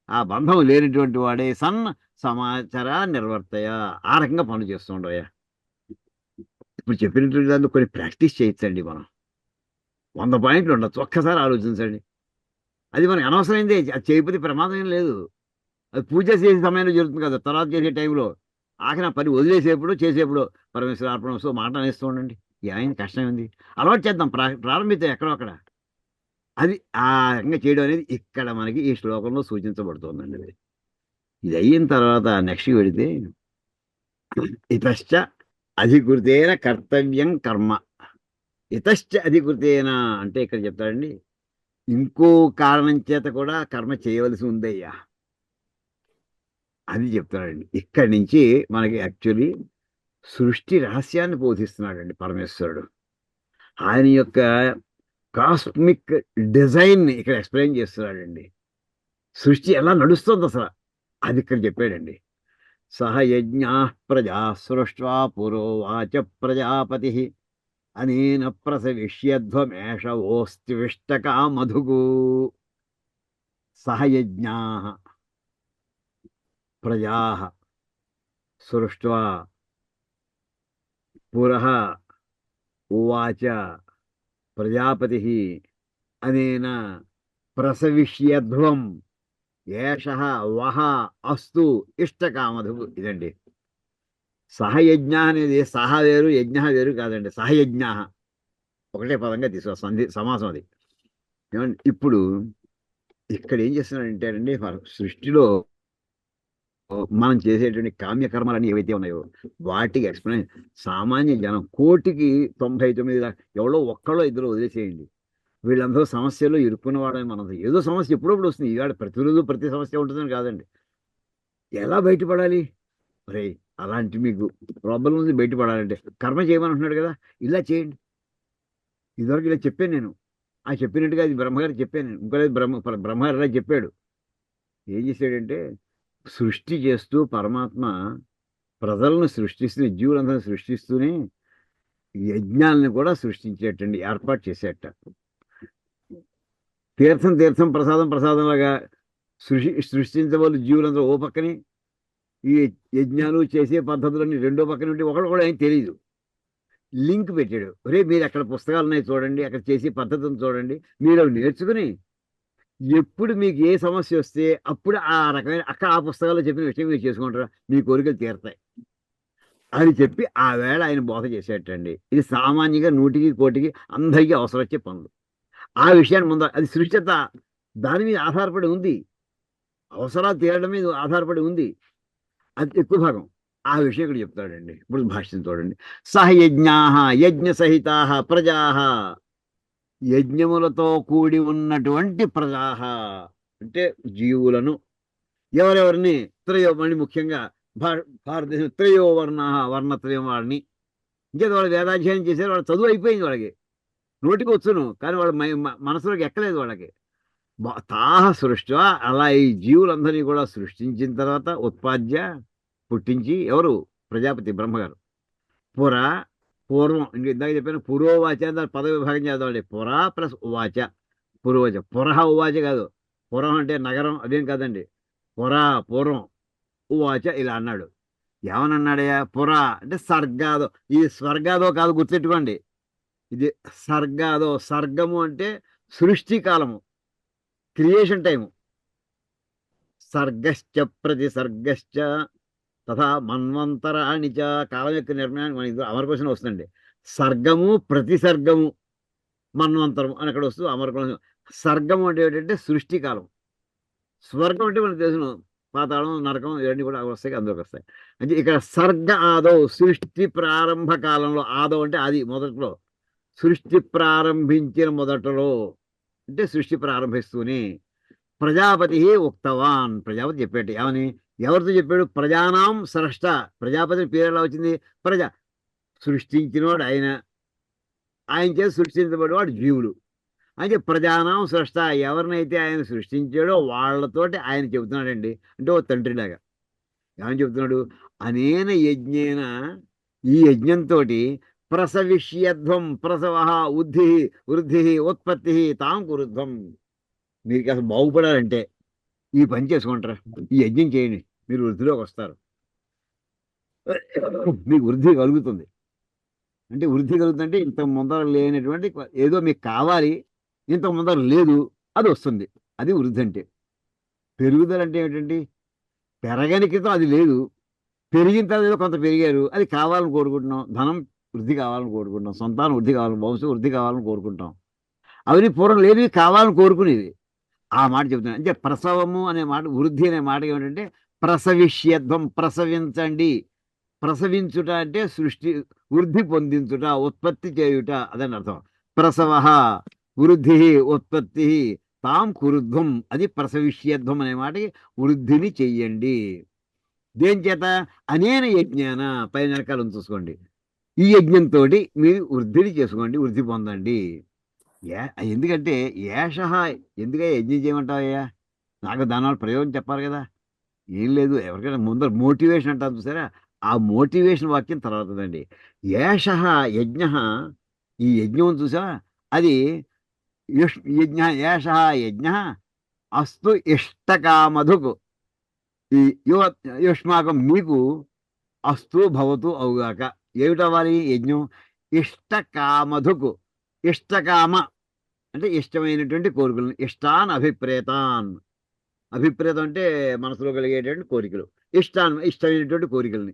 ఆ బంధం లేనటువంటి వాడే సన్ సమాచార నిర్వర్తయ. ఆ రకంగా పనులు చేస్తుండయా. ఇప్పుడు చెప్పినటువంటి దాన్ని కొన్ని ప్రాక్టీస్ చేయొచ్చండి మనం. 100 పాయింట్లు ఉండొచ్చు, ఒక్కసారి ఆలోచించండి. అది మనకి అనవసరమైందే, అది చేయకపోతే ప్రమాదం ఏం లేదు. అది పూజ చేసే సమయంలో జరుగుతుంది కదా, తర్వాత చేసే టైంలో ఆఖరి పని వదిలేసేప్పుడు చేసేప్పుడు పరమేశ్వర అర్పణ వస్తూ మాట అనేస్తూ ఉండండి. ఏమైంది, కష్టం ఉంది, అలవాటు చేద్దాం, ప్రారంభిద్దాం ఎక్కడో అక్కడ. అది ఆ రకంగా చేయడం అనేది ఇక్కడ మనకి ఈ శ్లోకంలో సూచించబడుతోందండి. ఇది అయిన తర్వాత నెక్స్ట్ వెళితే ఇతశ్చ అధికృతేన కర్తవ్యం కర్మ. ఇతశ్చ అధికృతేన అంటే ఇక్కడ చెప్తాడండి, ఇంకో కారణం చేత కూడా కర్మ చేయవలసి ఉందయ్యా అని చెప్తాడండి. ఇక్కడి నుంచి మనకి యాక్చువల్లీ సృష్టి రహస్యాన్ని బోధిస్తున్నాడండి పరమేశ్వరుడు. ఆయన యొక్క కాస్మిక్ డిజైన్ని ఇక్కడ ఎక్స్ప్లెయిన్ చేస్తున్నాడండి. సృష్టి ఎలా నడుస్తుంది అసలు అది ఇక్కడ చెప్పాడండి. సహ యజ్ఞా ప్రజా సృష్ట్వా పురోవాచ ప్రజాపతి అనేన ప్రసవిష్యధ్వమేషవోస్తివిష్టకా మధుగు. సహయజ్ఞా ప్రజా సృష్ట్వా పురః ఉవాచ ప్రజాపతి అనేన ప్రసవిష్యధ్వం ఏషః వహ అస్తు ఇష్టకామధు. ఇదండి సహయజ్ఞ అనేది. సహ వేరు యజ్ఞ వేరు కాదండి. సహయజ్ఞ ఒకటే పదంగా తీసుకో, సమాసం అది. ఏమండి ఇప్పుడు ఇక్కడ ఏం చేస్తున్నాడంటే అండి, సృష్టిలో మనం చేసేటువంటి కామ్యకర్మలన్నీ ఏవైతే ఉన్నాయో వాటికి ఎక్స్ప్లెయిన్ సామాన్య జనం 1,99,00,000 ఎవరో ఒక్కడో ఇద్దరు వదిలేసేయండి. వీళ్ళందరూ సమస్యలో ఇరుక్కున్న వాడని మనం. ఏదో సమస్య ఎప్పుడప్పుడు వస్తుంది, ఇవాళ ప్రతిరోజు ప్రతి సమస్య ఉంటుందని కాదండి. ఎలా బయటపడాలి? మరి అలాంటి మీకు ప్రాబ్లం ఉంది, బయటపడాలంటే కర్మ చేయమని కదా, ఇలా చేయండి. ఇదివరకు ఇలా చెప్పాను నేను, ఆ చెప్పినట్టుగా అది బ్రహ్మగారికి చెప్పాను నేను, ఇంకోలేదు బ్రహ్మగారు ఇలా చెప్పాడు. ఏం చేశాడంటే సృష్టి చేస్తూ పరమాత్మ ప్రజలను సృష్టిస్తూ జీవులందరినీ సృష్టిస్తూనే యజ్ఞాలను కూడా సృష్టించేటండి, ఏర్పాటు చేసేట. తీర్థం తీర్థం, ప్రసాదం ప్రసాదంలాగా సృష్టించబోలు జీవులందరూ ఓ పక్కని, ఈ యజ్ఞాలు చేసే పద్ధతులన్నీ రెండో పక్కన ఉంటే ఒకడు కూడా ఏం తెలియదు. లింక్ పెట్టాడు, రేపు మీరు అక్కడ పుస్తకాలు ఉన్నాయి చూడండి, అక్కడ చేసే పద్ధతిని చూడండి, మీరు అవి నేర్చుకుని ఎప్పుడు మీకు ఏ సమస్య వస్తే అప్పుడు ఆ రకమైన అక్కడ ఆ పుస్తకాల్లో చెప్పిన విషయం మీరు చేసుకుంటారా, మీ కోరికలు తీరతాయి అని చెప్పి ఆ వేళ ఆయన బోధ చేసేటండి. ఇది సామాన్యంగా 100,000,000 అందరికీ అవసరం వచ్చే పనులు. ఆ విషయాన్ని ముందు అది సృష్టిత దాని మీద ఆధారపడి ఉంది, అవసరాలు తీరడం మీద ఆధారపడి ఉంది, అది ఎక్కువ భాగం. ఆ విషయం ఇక్కడ చెప్తాడండి. ఇప్పుడు భాష్యం చూడండి. సహయజ్ఞా యజ్ఞ సహితా ప్రజా, యజ్ఞములతో కూడి ఉన్నటువంటి ప్రజా అంటే జీవులను, ఎవరెవరిని? త్రయోమణి, ముఖ్యంగా భారతదేశం త్రయోవర్ణ, వర్ణత్రయం వాడిని. ఇంకేదో వాళ్ళు వేదాధ్యయనం చేశారు, వాళ్ళు చదువు అయిపోయింది, వాళ్ళకి నోటికి వచ్చును, కానీ వాళ్ళ మనసులోకి ఎక్కలేదు వాళ్ళకి. తాహ సృష్టి, అలా ఈ జీవులందరినీ కూడా సృష్టించిన తర్వాత ఉత్పాద్య పుట్టించి, ఎవరు? ప్రజాపతి బ్రహ్మగారు. పూర్వం ఇందాక చెప్పాను, పురోవాచ, దాని పద విభాగం చేద్దామండి. పురా ప్లస్ ఉవాచ, పురోవాచ. పురహ ఉవాచ కాదు, పురం అంటే నగరం అదేం కాదండి. పూర్వం, ఉవాచ ఇలా అన్నాడు. ఏమని అన్నాడయ్యా? పురా అంటే స్వర్గాదో, ఈ స్వర్గాదో కాదు, గుర్తెట్టుకోండి. ఇది సర్గాదో, సర్గము అంటే సృష్టి కాలము, క్రియేషన్ టైము. సర్గశ్చ ప్రతి సర్గశ్చ తథా మన్వంతరాణి చ. కాలం యొక్క నిర్ణయానికి మన ఇది అమర క్వశ్చన్ వస్తుందండి. సర్గము ప్రతి సర్గము మన్వంతరం అని అక్కడ వస్తూ అమర క్వశ్చన్. సర్గము అంటే ఏంటంటే సృష్టి కాలం. స్వర్గం అంటే మనకు తెలుసు, పాతాళం, నరకం ఇవన్నీ కూడా వస్తాయి, అందులోకి వస్తాయి. అంటే ఇక్కడ సర్గ ఆదౌ, సృష్టి ప్రారంభ కాలంలో. ఆదౌ అంటే అది మొదట్లో, సృష్టి ప్రారంభించిన మొదట్లో అంటే సృష్టి ప్రారంభిస్తూనే. ప్రజాపతి ఉక్తవాన్, ప్రజాపతి చెప్పాడు. ఏమని, ఎవరితో చెప్పాడు? ప్రజానాం స్రష్ట. ప్రజాపతి పేరు ఎలా వచ్చింది? ప్రజ, సృష్టించినవాడు ఆయన, ఆయన చేసి సృష్టించబడేవాడు జీవులు. అయితే ప్రజానాం స్రష్ట, ఎవరినైతే ఆయన సృష్టించాడో వాళ్ళతోటి ఆయన చెబుతున్నాడండి. అంటే ఓ తండ్రిలాగా ఏమని చెబుతున్నాడు? అనేన యజ్ఞేన, ఈ యజ్ఞంతో ప్రసవిష్యధ్వం ప్రసవ ఉద్ధి వృద్ధి ఉత్పత్తి తాం కురుధ్వం. మీకు అసలు బాగుపడాలంటే ఈ పని చేసుకుంటారా, ఈ యజ్ఞం చేయండి, మీరు వృద్ధిలోకి వస్తారు, మీకు వృద్ధి కలుగుతుంది. అంటే వృద్ధి కలుగుతుందంటే ఇంత ముందర లేనటువంటి ఏదో మీకు కావాలి, ఇంత ముందర లేదు, అది వస్తుంది. అది వృద్ధి అంటే. పెరుగుదల అంటే ఏమిటండి? పెరగని క్రితం అది లేదు, పెరిగిన తర్వాత ఏదో కొంత పెరిగారు, అది కావాలని కోరుకుంటున్నాం. ధనం వృద్ధి కావాలని కోరుకుంటాం, సంతానం వృద్ధి కావాలని, వంశం వృద్ధి కావాలని కోరుకుంటాం. అవన్నీ పూర్వం లేనివి కావాలని కోరుకునేవి. ఆ మాట చెప్తున్నాను. అంటే ప్రసవము అనే మాట, వృద్ధి అనే మాట ఏమిటంటే ప్రసవిష్యధ్వం, ప్రసవించండి. ప్రసవించుట అంటే సృష్టి, వృద్ధి పొందించుట, ఉత్పత్తి చేయుట, అదని అర్థం. ప్రసవ వృద్ధి ఉత్పత్తి తాం కురుధ్వం, అది ప్రసవిష్యధ్వం అనే మాటకి వృద్ధిని చెయ్యండి. దేని చేత? అనేన యజ్ఞాన, పైన వెనకాలను చూసుకోండి. ఈ యజ్ఞంతో మీరు వృద్ధిని చేసుకోండి, వృద్ధి పొందండి. ఎందుకంటే ఏష, ఎందుకయ్యా యజ్ఞం చేయమంటావయ్యా? నాకు దానివల్ల ప్రయోజనం చెప్పాలి కదా. ఏం లేదు, ఎవరికైనా ముందర మోటివేషన్ అంటారు చూసారా, ఆ మోటివేషన్ వాక్యం తర్వాతదండి. ఏష యజ్ఞ, ఈ యజ్ఞం చూసా, అది యజ్ఞ, ఏష యజ్ఞ అస్తు ఇష్టకామధుకు, ఈ యుష్మాకం మీకు అస్తు భవతు అవుగాక. ఏమిటవ్వాలి యజ్ఞం? ఇష్టకామధుకు. ఇష్టకామ అంటే ఇష్టమైనటువంటి కోరికలను, ఇష్టాన్ అభిప్రేతాన్. అభిప్రేతం అంటే మనసులో కలిగేటువంటి కోరికలు, ఇష్టమైనటువంటి కోరికల్ని.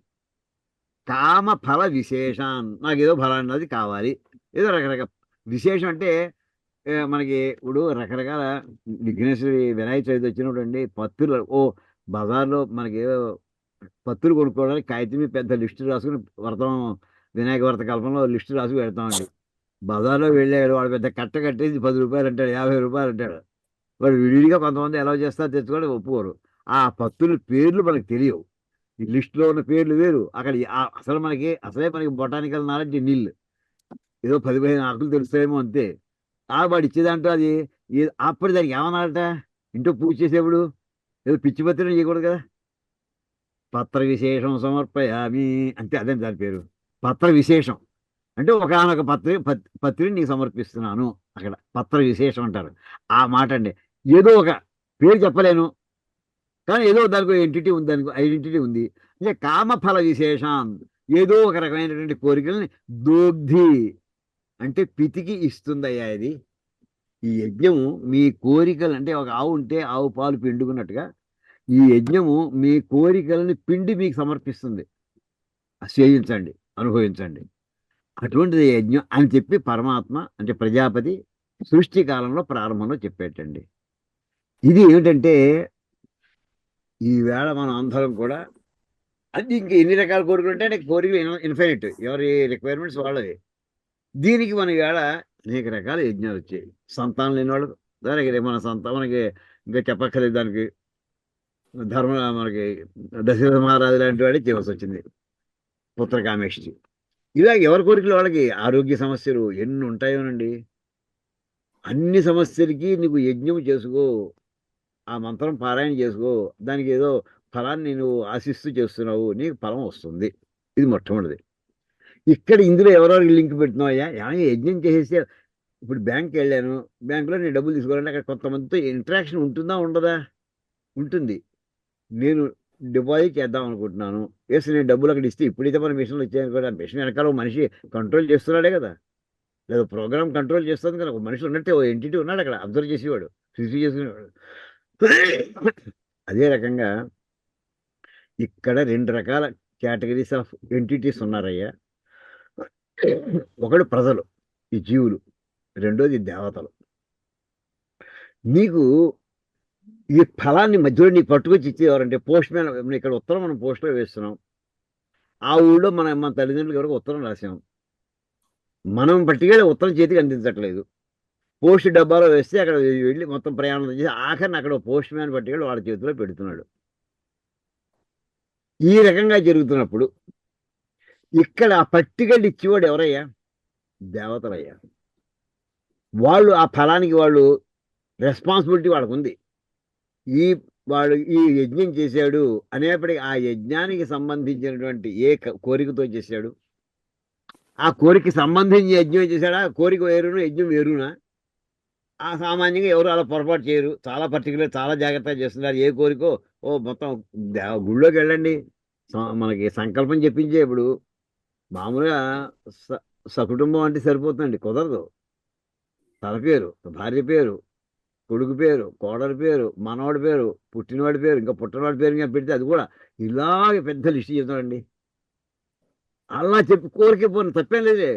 కామ ఫల విశేషాన్, నాకు ఏదో ఫలాన్ని అది కావాలి, ఏదో రకరకాల విశేషం అంటే మనకి ఇప్పుడు రకరకాల విఘ్నేశ్వరి వినాయక చవితి వచ్చినప్పుడు అండి, పత్తులు బజార్లో మనకి ఏదో పత్తులు కొనుక్కోవడానికి కాగితం మీద పెద్ద లిస్టు రాసుకుని వ్రతం, వినాయక వ్రత కల్పంలో లిస్టు రాసుకు పెడతామండి. బజార్లో వెళ్ళాడు వాడు, పెద్ద కట్ట కట్టేసి 10 రూపాయలు అంటాడు, 50 రూపాయలు అంటాడు. వాడు విడిగా కొంతమంది ఎలా చేస్తారో తెచ్చుకోవడం ఒప్పుకోరు. ఆ పత్తుల పేర్లు మనకు తెలియవు. ఈ లిస్టులో ఉన్న పేర్లు వేరు, అక్కడ అసలు అసలే మనకి బొటానికల్ నాలెడ్జ్ నీళ్ళు, ఏదో 10-15 ఆకులు తెలుస్తాయేమో అంతే. వాడు ఇచ్చేదంటూ అది అప్పుడు దానికి ఏమన్నాడట, ఇంట్లో పూజ చేసేప్పుడు ఏదో పిచ్చి పత్రిని చేయకూడదు కదా. పత్ర విశేషం సమర్పయామి అంతే, అదే దాని పేరు, పత్ర విశేషం. అంటే ఒకనొక పత్రిని నీకు సమర్పిస్తున్నాను, అక్కడ పత్ర విశేషం అంటారు. ఆ మాట అండి. ఏదో ఒక పేరు చెప్పలేను, కానీ ఏదో దానికి ఎంటిటీ ఉంది, దానికి ఐడెంటిటీ ఉంది. అంటే కామఫల విశేషం, ఏదో ఒక రకమైనటువంటి కోరికల్ని దోగ్ధి అంటే పితికి ఇస్తుందయ్యా ఇది. ఈ యజ్ఞము మీ కోరికలు, అంటే ఒక ఆవు ఉంటే ఆవు పాలు పిండుకున్నట్టుగా ఈ యజ్ఞము మీ కోరికలని పిండి మీకు సమర్పిస్తుంది. సేవించండి, అనుభవించండి. అటువంటిది యజ్ఞం అని చెప్పి పరమాత్మ అంటే ప్రజాపతి సృష్టి కాలంలో ప్రారంభంలో చెప్పేటండి. ఇది ఏమిటంటే ఈవేళ మనం అందరం కూడా అది ఇంక ఎన్ని రకాల కోరికలు ఉంటాయి, కోరికలు ఇన్ఫైనైట్, ఎవరి రిక్వైర్మెంట్స్ వాళ్ళవి. దీనికి మన ఈవేళ అనేక రకాల యజ్ఞాలు వచ్చాయి. సంతానం లేని వాళ్ళు దానికి మన మనకి ఇంకా చెప్పక్కర్లేదు. దానికి మనకి దశరథ మహారాజు లాంటి వాడే చేయవలసి వచ్చింది, పుత్రకామేష్టి. ఇలా ఎవరి కోరికలు వాళ్ళకి. ఆరోగ్య సమస్యలు ఎన్ని ఉంటాయోనండి. అన్ని సమస్యలకి నీకు యజ్ఞం చేసుకో, ఆ మంత్రం పారాయణ చేసుకో, దానికి ఏదో ఫలాన్ని నువ్వు ఆశిస్తూ చేస్తున్నావు, నీకు ఫలం వస్తుంది. ఇది మొట్టమొదటిది. ఇక్కడ ఇందులో ఎవరెవరికి లింక్ పెడుతున్నావయ్యా? యజ్ఞం చేసేసి ఇప్పుడు బ్యాంక్కి వెళ్ళాను, బ్యాంకులో నేను డబ్బులు తీసుకోవాలంటే అక్కడ కొంతమందితో ఇంటరాక్షన్ ఉంటుందా ఉండదా? ఉంటుంది. నేను డిపాజిట్ చేద్దాం అనుకుంటున్నాను, నేను డబ్బులు అక్కడ ఇస్తే ఇప్పుడైతే మన మిషన్లు వచ్చాయనుకోండి, ఆ మిషన్ వెనకాల మనిషి కంట్రోల్ చేస్తున్నాడే కదా. లేదా ప్రోగ్రామ్ కంట్రోల్ చేస్తుంది కదా, ఒక మనిషి ఉన్నట్టే ఓ ఎంటిటీ ఉన్నాడు అక్కడ, అబ్జర్వ్ చేసేవాడు, రిసీవ్ చేసుకునేవాడు. అదే రకంగా ఇక్కడ 2 రకాల కేటగిరీస్ ఆఫ్ ఎంటిటీస్ ఉన్నారయ్యా. ఒకడు ప్రజలు, ఈ జీవులు. రెండోది దేవతలు. నీకు ఈ ఫలాన్ని మధ్యలో నీకు పట్టుకొచ్చి ఇచ్చేవారంటే పోస్ట్ మ్యాన్. ఇక్కడ ఉత్తరం మనం పోస్ట్లో వేస్తున్నాం, ఆ ఊళ్ళో మన తల్లిదండ్రులకి ఎవరికి ఉత్తరం రాసాం, మనం పట్టుకెళ్ళి ఉత్తరం చేతికి అందించట్లేదు, పోస్ట్ డబ్బాలో వేస్తే అక్కడ వెళ్ళి మొత్తం ప్రయాణం చేసి ఆఖరిని అక్కడ పోస్ట్ మ్యాన్ పట్టుకెళ్ళి వాళ్ళ చేతిలో పెడుతున్నాడు. ఈ రకంగా జరుగుతున్నప్పుడు ఇక్కడ ఆ పట్టుకెళ్ళి ఇచ్చేవాడు ఎవరయ్యా? దేవతలయ్యా. వాళ్ళు ఆ ఫలానికి వాళ్ళు రెస్పాన్సిబిలిటీ వాళ్ళకు ఉంది. ఈ వాడు ఈ యజ్ఞం చేశాడు అనేప్పటికీ ఆ యజ్ఞానికి సంబంధించినటువంటి కోరికతో చేశాడు, ఆ కోరికకి సంబంధించి యజ్ఞం చేశాడా, కోరిక వేరును యజ్ఞం వేరునా? ఆ సామాన్యంగా ఎవరు అలా పొరపాటు చేయరు, చాలా పర్టికులర్, చాలా జాగ్రత్తగా చేస్తున్నారు. ఏ కోరికో మొత్తం గుళ్ళోకి వెళ్ళండి, మనకి సంకల్పం చెప్పించే ఇప్పుడు మామూలుగా సకుటుంబం అంటే సరిపోతుందండి, కుదరదు. తన పేరు, భార్య పేరు, కొడుకు పేరు, కోడలి పేరు, మనవాడి పేరు, పుట్టినవాడి పేరు, ఇంకా పుట్టినవాడి పేరు ఇంకా పెడితే అది కూడా ఇలాగే పెద్ద లిస్ట్ చెప్తాడండి. అలా చెప్పి కోరిక పోను తప్పేం లేదే.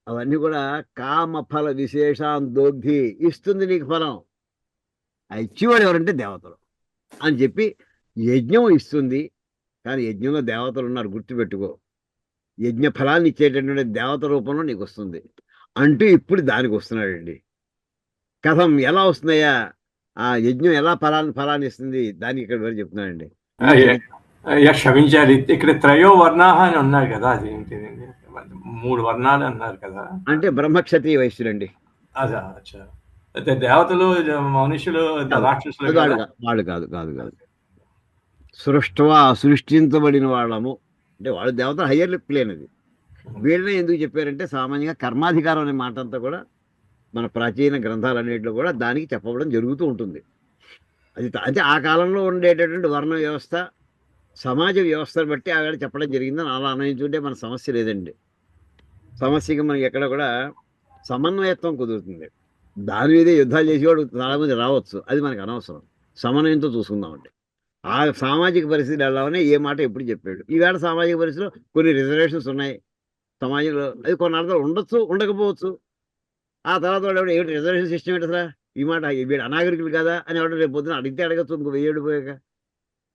అవన్నీ కూడా కామ ఫల విశేషాందోగ్ధి, ఇస్తుంది నీకు ఫలం. ఆ ఇచ్చేవాడు ఎవరంటే దేవతలు అని చెప్పి యజ్ఞం ఇస్తుంది. కానీ యజ్ఞంలో దేవతలు ఉన్నారు, గుర్తుపెట్టుకో. యజ్ఞ ఫలాన్ని ఇచ్చేటటువంటి దేవత రూపంలో నీకు వస్తుంది అంటూ ఇప్పుడు దానికి వస్తున్నాడండి. కథం ఎలా వస్తున్నాయా, ఆ యజ్ఞం ఎలా ఫలాన్ని ఇస్తుంది, దానికి ఇక్కడ వరకు చెప్తున్నాడండి. క్షమించాలి, ఇక్కడ త్రయో వర్ణాహ అని ఉన్నారు కదా, అది ఏంటిది? 3 వర్ణాలు అన్నారు కదా. అంటే బ్రహ్మక్షత్రియ వైశ్యులండి. అదే అయితే దేవతలు, మనుషులు, రాక్షసులు వాళ్ళు కాదు. సృష్టించబడిన వాళ్ళము అంటే వాళ్ళు దేవతలు హయ్యర్ ప్లేన్. అది వీళ్ళని ఎందుకు చెప్పారంటే సామాన్యంగా కర్మాధికారం అనే మాట అంతా కూడా మన ప్రాచీన గ్రంథాలన్నింటిలో కూడా దానికి చెప్పడం జరుగుతూ ఉంటుంది. అది అంటే ఆ కాలంలో ఉండేటటువంటి వర్ణ వ్యవస్థ, సమాజ వ్యవస్థను బట్టి అక్కడ చెప్పడం జరిగిందని అలా అన్వయించుకుంటే మన సమస్య లేదండి. సమస్యకి మనకి ఎక్కడ కూడా సమన్వయత్వం కుదురుతుంది. దాని మీదే యుద్ధాలు చేసేవాడు చాలామంది రావచ్చు, అది మనకు అనవసరం. సమన్వయంతో చూసుకుందామండి. ఆ సామాజిక పరిస్థితులు వెళ్ళాలని ఏ మాట ఎప్పుడు చెప్పాడు. ఈవేళ సామాజిక పరిస్థితిలో కొన్ని రిజర్వేషన్స్ ఉన్నాయి సమాజంలో, అది కొన్ని అర్థాలు ఉండొచ్చు, ఉండకపోవచ్చు. ఆ తర్వాత వాడు ఏమిటి రిజర్వేషన్ సిస్టమ్ ఏంటి అసలు, ఈ మాట వీడు అనాగరికులు కదా అని ఎవరు రేపు పొద్దున అడిగితే అడగచ్చు, ఇంకో 1000 ఏళ్ళు పోయాక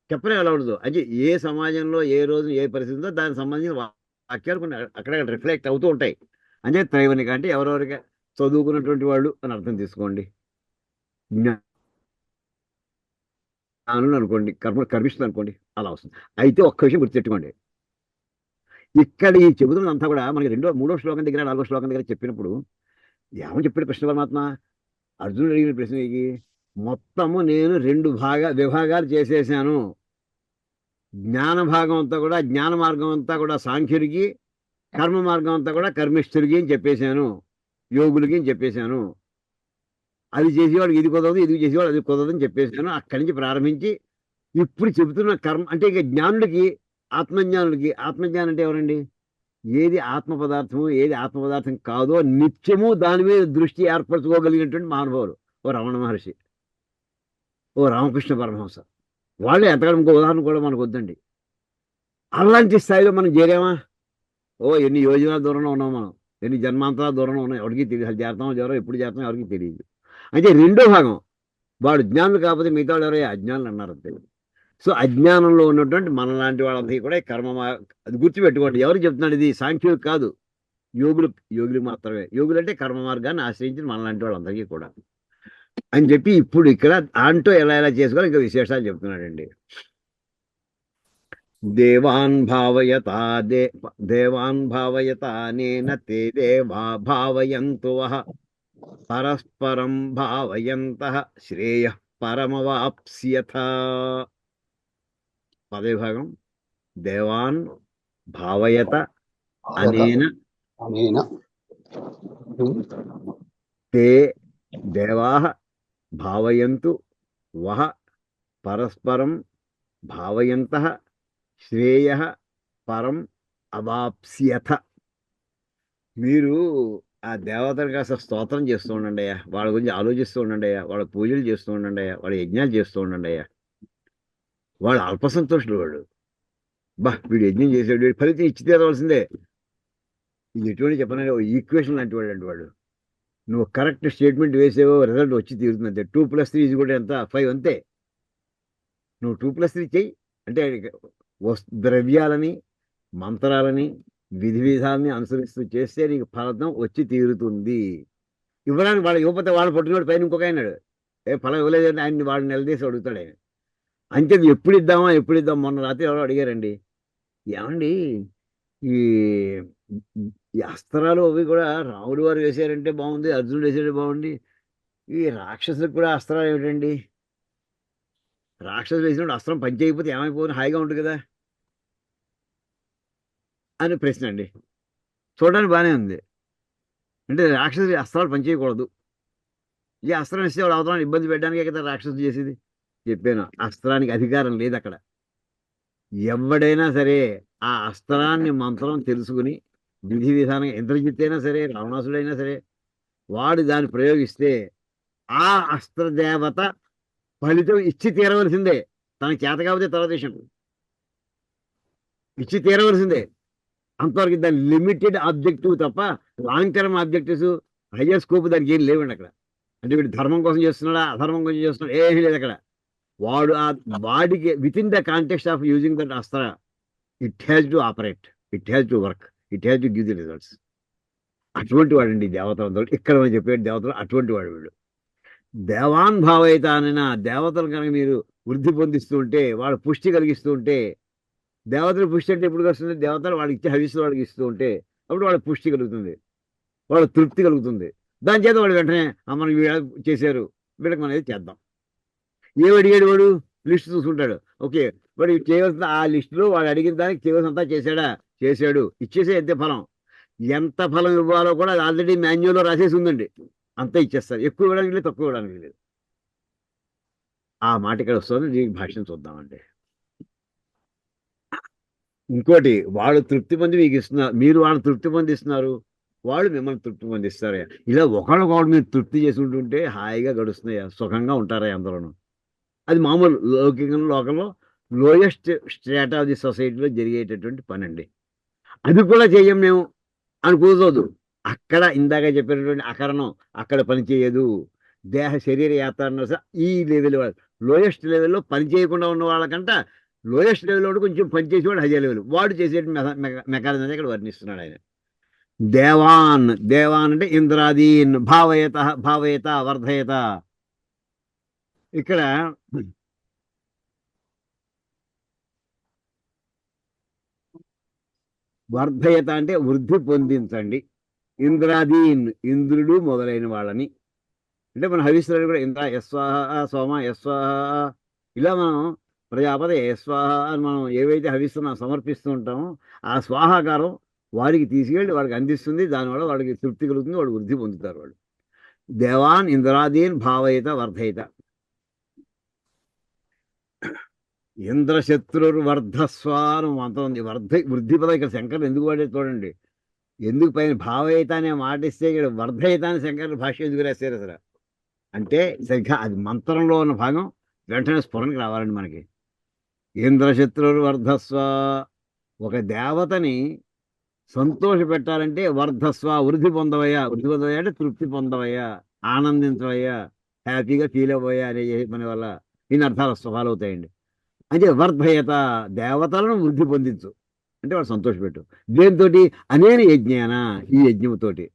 చెప్పలే ఎలా ఉండదు. అంటే ఏ సమాజంలో ఏ రోజు ఏ పరిస్థితిలో దానికి సంబంధించిన వాక్యాలు కొన్ని అక్కడక్కడ రిఫ్లెక్ట్ అవుతూ ఉంటాయి. అంటే త్రైవనిక అంటే ఎవరెవరికి చదువుకున్నటువంటి వాళ్ళు అని అర్థం తీసుకోండి, జ్ఞానులు అనుకోండి, కర్మిష్ఠులు అనుకోండి, అలా వస్తుంది. అయితే ఒక్క విషయం గుర్తుపెట్టుకోండి, ఇక్కడ ఈ చెబుతున్నదంతా కూడా మనకి 3వ శ్లోకం దగ్గర 4వ శ్లోకం దగ్గర చెప్పినప్పుడు ఏమని చెప్పాడు కృష్ణ పరమాత్మ? అర్జునుడు అడిగిన ప్రశ్నకి మొత్తము నేను 2 విభాగాలు చేసేసాను. జ్ఞాన భాగం అంతా కూడా, జ్ఞాన మార్గం అంతా కూడా సాంఖ్యుడికి, కర్మ మార్గం అంతా కూడా కర్మిష్ఠుడికి అని చెప్పేశాను, యోగులకి అని చెప్పేశాను. అది చేసేవాడికి ఇది కుదరదు, ఇది చేసేవాడు అది కుదరదు అని చెప్పేశాను. అక్కడి నుంచి ప్రారంభించి ఇప్పుడు చెబుతున్న కర్మ అంటే ఇక జ్ఞానుడికి, ఆత్మజ్ఞానం అంటే ఎవరండి? ఏది ఆత్మ పదార్థము, ఏది ఆత్మ పదార్థం కాదో నిత్యము దాని మీద దృష్టి ఏర్పరచుకోగలిగినటువంటి మహానుభావులు ఓ రమణ మహర్షి, ఓ రామకృష్ణ పరమహంస. వాళ్ళే ఎంతకాలం. ఇంకో ఉదాహరణ కూడా మనకు వద్దండి. అలాంటి స్థాయిలో మనం చేరామా? ఎన్ని యోజనాల దూరంలో ఉన్నాం మనం, ఎన్ని జన్మాంతరాల దూరంలో ఉన్నాం, ఎవరికి తెలియదు. అసలు చేరుతామో చేరో, ఎప్పుడు చేరుతామో ఎవరికి తెలియదు. అయితే 2వ భాగం, వాడు జ్ఞానులు కాకపోతే మిగతా వాళ్ళు ఎవరో అజ్ఞానులు అన్నారు అంతే. సో అజ్ఞానంలో ఉన్నటువంటి మనలాంటి వాళ్ళందరికీ కూడా కర్మ అది గుర్తుపెట్టుకోండి. ఎవరు చెప్తున్నాడు ఇది? సాంఖ్యులు కాదు, యోగులు మాత్రమే. యోగులు అంటే కర్మ మార్గాన్ని ఆశ్రయించిన మనలాంటి వాళ్ళందరికీ కూడా అని చెప్పి ఇప్పుడు ఇక్కడ దాంట్లో ఎలా చేసుకోవాలి ఇంకా విశేషాలు చెప్తున్నాడండి. దేవాన్ భావయతా నేన తే దేవా భావయంతు వః పరస్పరం భావయంతః శ్రేయః పరమవాప్స్యథ. పదే భాగం, దేవాన్ భావయత అనేన తే దేవాః భావయంతు వః పరస్పరం భావయంతః శ్రేయః పరం అవాప్స్యథ. మీరు ఆ దేవతలు కాస్త స్తోత్రం చేస్తూ ఉండండి అయ్యా, వాళ్ళ గురించి ఆలోచిస్తూ ఉండండి అయ్యా, వాళ్ళ పూజలు చేస్తూ ఉండండి అయ్యా, వాళ్ళ యజ్ఞాలు చేస్తూ ఉండండి అయ్యా. వాళ్ళు అల్ప సంతోషులు వాడు. వీడు యజ్ఞం చేసాడు, వీడు ఫలితం ఇచ్చి తీరవలసిందే. ఇది ఎటువంటి చెప్పనండి, ఈక్వేషన్ లాంటి వాడు అంటే వాడు. నువ్వు కరెక్ట్ స్టేట్మెంట్ వేసేవో రిజల్ట్ వచ్చి తీరుతుంది అంతే. 2+3 కూడా ఎంత 5 అంతే. నువ్వు 2+3 చెయ్యి అంటే ద్రవ్యాలని, మంత్రాలని, విధి విధాలని అనుసరిస్తూ చేస్తే నీకు ఫలితం వచ్చి తీరుతుంది. ఇవ్వడానికి వాళ్ళు ఇవ్వకపోతే వాళ్ళు పట్టుకున్నాడు పైన ఇంకొక అయినాడు, ఫలం ఇవ్వలేదంటే ఆయన వాడు నిలదీసి అడుగుతాడు ఆయన. అంతే, ఎప్పుడు ఇద్దామా ఎప్పుడు ఇద్దాం. మొన్న రాత్రి ఎవరో అడిగారండి, ఏమండి ఈ ఈ అస్త్రాలు అవి కూడా రాముడు వారు వేసారంటే బాగుంది, అర్జునుడు వేసాడే బాగుంది, ఈ రాక్షసులకు కూడా అస్త్రాలు ఏమిటండి? రాక్షసులు వేసినప్పుడు అస్త్రం పని చేయకపోతే ఏమైపోతుంది, హాయిగా ఉంటుంది కదా అని ప్రశ్న అండి. చూడడానికి బాగానే ఉంది. అంటే రాక్షసులు అస్త్రాలు పని చేయకూడదు, ఈ అస్త్రం ఇస్తే వాడు అవతరాన్ని ఇబ్బంది పెట్టడానికే కదా రాక్షసులు చేసేది. చెప్పాను, అస్త్రానికి అధికారం లేదు అక్కడ. ఎవడైనా సరే ఆ అస్త్రాన్ని మంత్రం తెలుసుకుని విధి విధానం, ఇంద్రజిత్ అయినా సరే, రావణాసుడైనా సరే, వాడు దాన్ని ప్రయోగిస్తే ఆ అస్త్రదేవత ఫలితం ఇచ్చి తీరవలసిందే. తనకి చేత కాకపోతే తర్వాత విషయం, ఇచ్చి తీరవలసిందే. అంతవరకు దాని లిమిటెడ్ ఆబ్జెక్టివ్ తప్ప long term objectives, higher scope దానికి ఏం లేవండి అక్కడ. అంటే వీడు ధర్మం కోసం చేస్తున్నాడా, అధర్మం కోసం చేస్తున్నాడా, ఏమీ లేదు అక్కడ. వాడు ఆ వాడికి with in the context of using that astra, it has to operate, it has to work, it has to give the results. అటువంటి వాడండి దేవతలు. ఇక్కడ మనం చెప్పే దేవతలు అటువంటి వాడు వీడు. దేవాన్ భావయిత అనిన దేవతలు కనుక మీరు వృద్ధి పొందిస్తూ ఉంటే, వాళ్ళు పుష్టి కలిగిస్తూ ఉంటే, దేవతలు పుష్టి అంటే ఎప్పుడు వస్తుంది? దేవతలు వాళ్ళకి ఇచ్చే హవిస్సులు వాళ్ళకి ఇస్తూ ఉంటే అప్పుడు వాళ్ళకి పుష్టి కలుగుతుంది, వాళ్ళ తృప్తి కలుగుతుంది. దాని చేత వాడు వెంటనే మనకి వీళ్ళ చేశారు, వీళ్ళకి మనం ఏది చేద్దాం. ఏమడిగాడు వాడు? లిస్ట్ చూసుకుంటాడు. ఓకే, వాడు చేయవలసిన ఆ లిస్టులో వాడు అడిగిన దానికి చేయవలసినంతా చేశాడా? చేశాడు, ఇచ్చేసే ఎంత ఫలం. ఎంత ఫలం ఇవ్వాలో కూడా అది ఆల్రెడీ మాన్యువల్లో రాసేసి ఉందండి, అంతా ఇచ్చేస్తారు. ఎక్కువ ఇవ్వడానికి లేదు, తక్కువ ఇవ్వడానికి లేదు. ఆ మాట ఇక్కడ వస్తుంది. దీనికి భాష్యం చూద్దామండి. ఇంకోటి, వాళ్ళు తృప్తి పొంది మీకు ఇస్తున్నారు, మీరు వాళ్ళు తృప్తి పొందిస్తున్నారు, వాళ్ళు మిమ్మల్ని తృప్తి పొందిస్తారు. ఇలా ఒకళ్ళకొకళ్ళు మీరు తృప్తి చేసుకుంటుంటే హాయిగా గడుస్తున్నాయి, సుఖంగా ఉంటారా అందరూ. అది మామూలు లోకంలో లోయెస్ట్ స్ట్రేట్ ఆఫ్ ది సొసైటీలో జరిగేటటువంటి పని అండి. అది కూడా చెయ్యం మేము అని కూర్చోదు. అక్కడ ఇందాక చెప్పినటువంటి అకరణం అక్కడ పని చేయదు. దేహ శరీర యాత్ర ఈ లెవెల్, లోయెస్ట్ లెవెల్లో పని చేయకుండా ఉన్న వాళ్ళకంట లోయెస్ట్ లెవెల్లో కొంచెం పని చేసేవాడు హై లెవెల్, వాడు చేసే మెకానిజం ఇక్కడ వర్ణిస్తున్నాడు ఆయన. దేవాన్, దేవాన్ అంటే ఇంద్రాదీన్, భావయత, భావయత వర్ధయత. ఇక్కడ వర్ధయత అంటే వృద్ధి పొందించండి. ఇంద్రాదీన్, ఇంద్రుడు మొదలైన వాళ్ళని. అంటే మన హవిస్సులు కూడా ఇంద్ర యస్వాహ, సోమ యస్వాహ, ఇలా మనం ప్రజాపతి యస్వాహ అని మనం ఏవైతే హవిస్సులు సమర్పిస్తూ ఉంటామో ఆ స్వాహాకారం వారికి తీసుకెళ్ళి వాడికి అందిస్తుంది. దానివల్ల వాడికి తృప్తి కలుగుతుంది, వాడు వృద్ధి పొందుతారు. వాడు దేవాన్ ఇంద్రాదీన్ భావయత వర్ధయత. ఇంద్రశత్రుర్వర్ధస్వాను అంత ఉంది. వృద్ధి పదం ఇక్కడ శంకరులు ఎందుకు వాడే చూడండి. ఎందుకు పైన భావయత అనే మాట ఇస్తే ఇక్కడ వర్ధయత అని శంకరులు భాష్యం ఎందుకు రాశారు అసలు అంటే, సరిగ్గా అది మంత్రంలో ఉన్న భాగం వెంటనే స్ఫురణకి రావాలండి మనకి. ఇంద్రశత్రుర్వర్ధస్వ, ఒక దేవతని సంతోష పెట్టాలంటే వర్ధస్వ, వృద్ధి పొందవయ్యా. వృద్ధి పొందవయ్యా అంటే తృప్తి పొందవయ్యా, ఆనందించవయ్యా, హ్యాపీగా ఫీల్ అవ్వయ్యా అనే మన వల్ల ఇన్ని అర్థాలు ఫాలో అవుతాయండి. అంటే వర్ధయత, దేవతలను వృద్ధి పొందించు అంటే వాడు సంతోషపెట్టు. దేనితో? అనేన యజ్ఞాన, ఈ యజ్ఞముతోటి.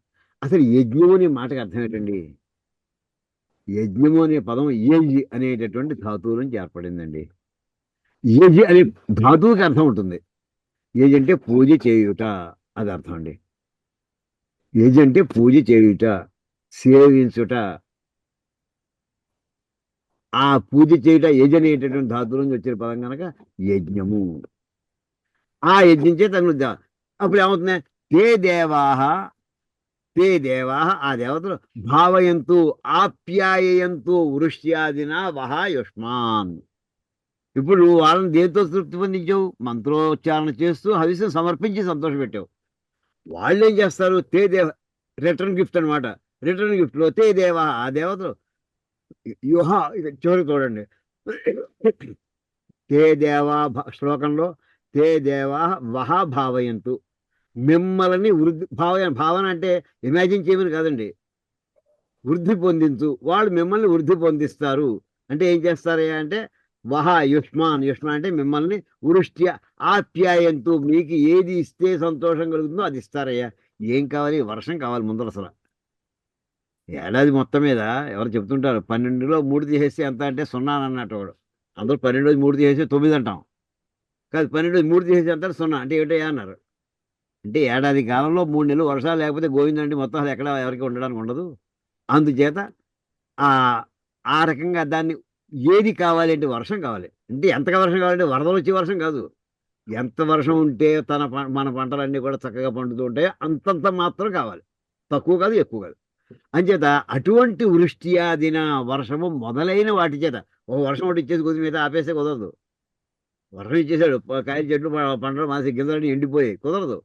అసలు యజ్ఞము అనే మాటకు అర్థం ఏంటండి? యజ్ఞము అనే పదం యజ్ అనేటటువంటి ధాతువు నుంచి ఏర్పడిందండి. యజ్ అనే ధాతువుకి అర్థం ఉంటుంది. యజ్ అంటే పూజ చేయుట, అది అర్థం అండి. యజ్ అంటే పూజ చేయుట, సేవించుట. ఆ పూజ చేయుట యజ్ అనేటటువంటి ధాతువు నుంచి వచ్చిన పదం కనుక యజ్ఞము. ఆ యజ్ఞం చేత అప్పుడు ఏమవుతుంది? తే దేవాహ, తే దేవాహ, ఆ దేవతలు భావయంతు ఆప్యాయంతు వృష్ట్యాదిన వహ యుష్మాన్. ఇప్పుడు నువ్వు వాళ్ళని దేంతో తృప్తి పొందించావు? మంత్రోచ్చారణ చేస్తూ హవిస్సును సమర్పించి సంతోషపెట్టావు. వాళ్ళు ఏం చేస్తారు? తే దేవ రిటర్న్ గిఫ్ట్ అనమాట. రిటర్న్ గిఫ్ట్లో తే దేవా, ఆ దేవతలు యుహ, ఇక చివరికి చూడండి, తే దేవా శ్లోకంలో తే దేవా వహ భావయంతు, మిమ్మల్ని వృద్ధి భావన అంటే ఇమాజిన్ చేయమని కాదండి, వృద్ధి పొందించు, వాళ్ళు మిమ్మల్ని వృద్ధి పొందిస్తారు. అంటే ఏం చేస్తారయ్యా అంటే వహ యుష్మాన్, యుష్మాన్ అంటే మిమ్మల్ని వృష్ట్య ఆప్యాయంతు, మీకు ఏది ఇస్తే సంతోషం కలుగుతుందో అది ఇస్తారయ్యా. ఏం కావాలి? వర్షం కావాలి ముందర అసలు. ఏడాది మొత్తం మీద ఎవరు చెప్తుంటారు 12లో 3 తీసేస్తే ఎంత అంటే 0 అన్నట్టు వాడు. అందరూ 12 3 తీసేస్తే 9 అంటాం. కాదు, 12 3 తీసేస్తే ఎంత 0 అంటే ఏమిటయ్యా అన్నారు. అంటే ఏడాది కాలంలో 3 నెలలు వర్షాలు లేకపోతే గోవిందండి మొత్తం అసలు ఎక్కడ ఎవరికి ఉండడానికి ఉండదు. అందుచేత ఆ ఆ రకంగా దాన్ని ఏది కావాలి అంటే వర్షం కావాలి. అంటే ఎంతగా వర్షం కావాలంటే వరదలు వచ్చే వర్షం కాదు. ఎంత వర్షం ఉంటే మన పంటలన్నీ కూడా చక్కగా పండుతూ ఉంటాయో అంతంత మాత్రం కావాలి. తక్కువ కాదు, ఎక్కువ కాదు. అంచేత అటువంటి వృష్ట్యాదిన వర్షము మొదలైన వాటి చేత, ఒక వర్షం ఒకటి ఇచ్చేసి కొద్ది మీద ఆపేస్తే కుదరదు. వర్షం ఇచ్చేసాడు, కాయలు చెట్లు పంటలు మాసి గింజలన్నీ ఎండిపోయి కుదరదు.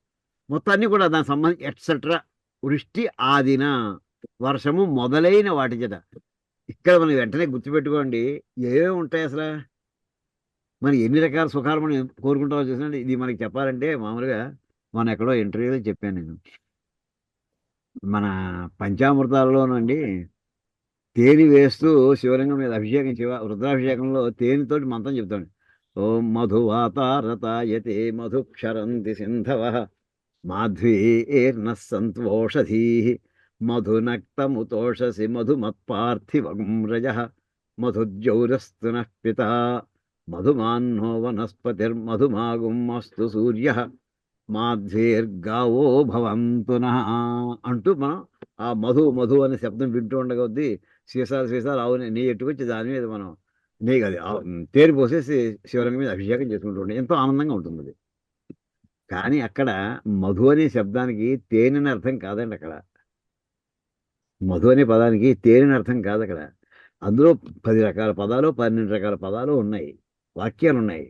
మొత్తం అన్ని కూడా దానికి సంబంధించి ఎట్సెట్రా వృష్టి ఆదిన, వర్షము మొదలైన వాటి చేత. ఇక్కడ మనం వెంటనే గుర్తుపెట్టుకోండి, ఏమేమి ఉంటాయి అసలు, మనం ఎన్ని రకాల సుఖాలు మనం కోరుకుంటామో చూసినండి. ఇది మనకి చెప్పాలంటే మామూలుగా మనం ఎక్కడో ఇంటర్వ్యూలో చెప్పాను నేను, మన పంచామృతాలలోనండి తేనె వేస్తూ శివలింగం మీద అభిషేకం, రుద్రాభిషేకంలో తేనెతోటి మంత్రం చెప్తాడు. ఓం మధువాతారతాయతే మధుక్షరంతి సింధవ మాధ్వీర్న సంతోషధీ మధునక్తముతోషసి మధుమత్పార్థివం రజ మధుజ్జౌరస్తు నః పితా మధుమాన్నో వనస్పతిర్మధుమాగుం అస్తు సూర్య మాధ్వీర్గావో భవంతు నః అంటూ మనం ఆ మధు మధు అనే శబ్దం వింటూ ఉండగొద్ది సీసాలు ఆవు నెయ్యి ఎట్టుకొచ్చి దాని మీద మనం నెయ్యి కాదు తేనె పోసేసి శివలింగం మీద అభిషేకం చేసుకుంటూ ఉండే ఎంతో ఆనందంగా ఉంటుంది అది. కానీ అక్కడ మధు అనే శబ్దానికి తేనెని అర్థం కాదండి. అక్కడ మధు అనే పదానికి తేనెని అర్థం కాదు. అక్కడ అందులో 10 రకాల పదాలు 12 రకాల పదాలు ఉన్నాయి, వాక్యాలు ఉన్నాయి.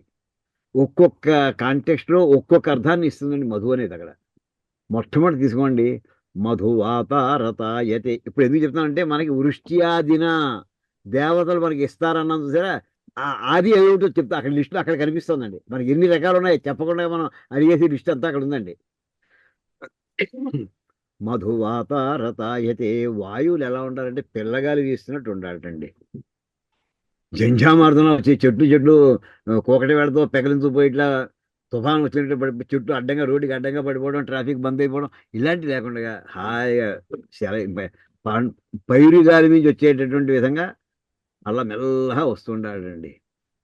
ఒక్కొక్క కాంటెక్స్ట్లో ఒక్కొక్క అర్థాన్ని ఇస్తుందండి మధు అనేది. అక్కడ మొట్టమొదటి తీసుకోండి, మధువాతారతాయతే. ఇప్పుడు ఎందుకు చెప్తానంటే మనకి వృష్ట్యాదిన దేవతలు మనకి ఇస్తారన్నాం చూసారా, ఆ ఆది ఏమిటో చెప్తా. అక్కడ లిస్టులో అక్కడ కనిపిస్తుందండి. మనకి ఎన్ని రకాలు ఉన్నాయి చెప్పకుండా మనం అడిగేసి లిస్ట్ అంతా అక్కడ ఉందండి. మధువాతారతాయతే, వాయువులు ఎలా ఉండాలంటే పిల్లగాలి వీస్తున్నట్టు ఉండాలటండి. జంఝామార్దన వచ్చి చెట్లు కోకటి వేడతో పెకలించిపోయి ఇట్లా తుఫాను వచ్చినట్టు చెట్లు అడ్డంగా రోడ్డుకి అడ్డంగా పడిపోవడం, ట్రాఫిక్ బంద్ అయిపోవడం ఇలాంటి లేకుండా హాయిగా పైరు గాలి నుంచి వచ్చేటటువంటి విధంగా అలా మెల్లగా వస్తుండాలండి.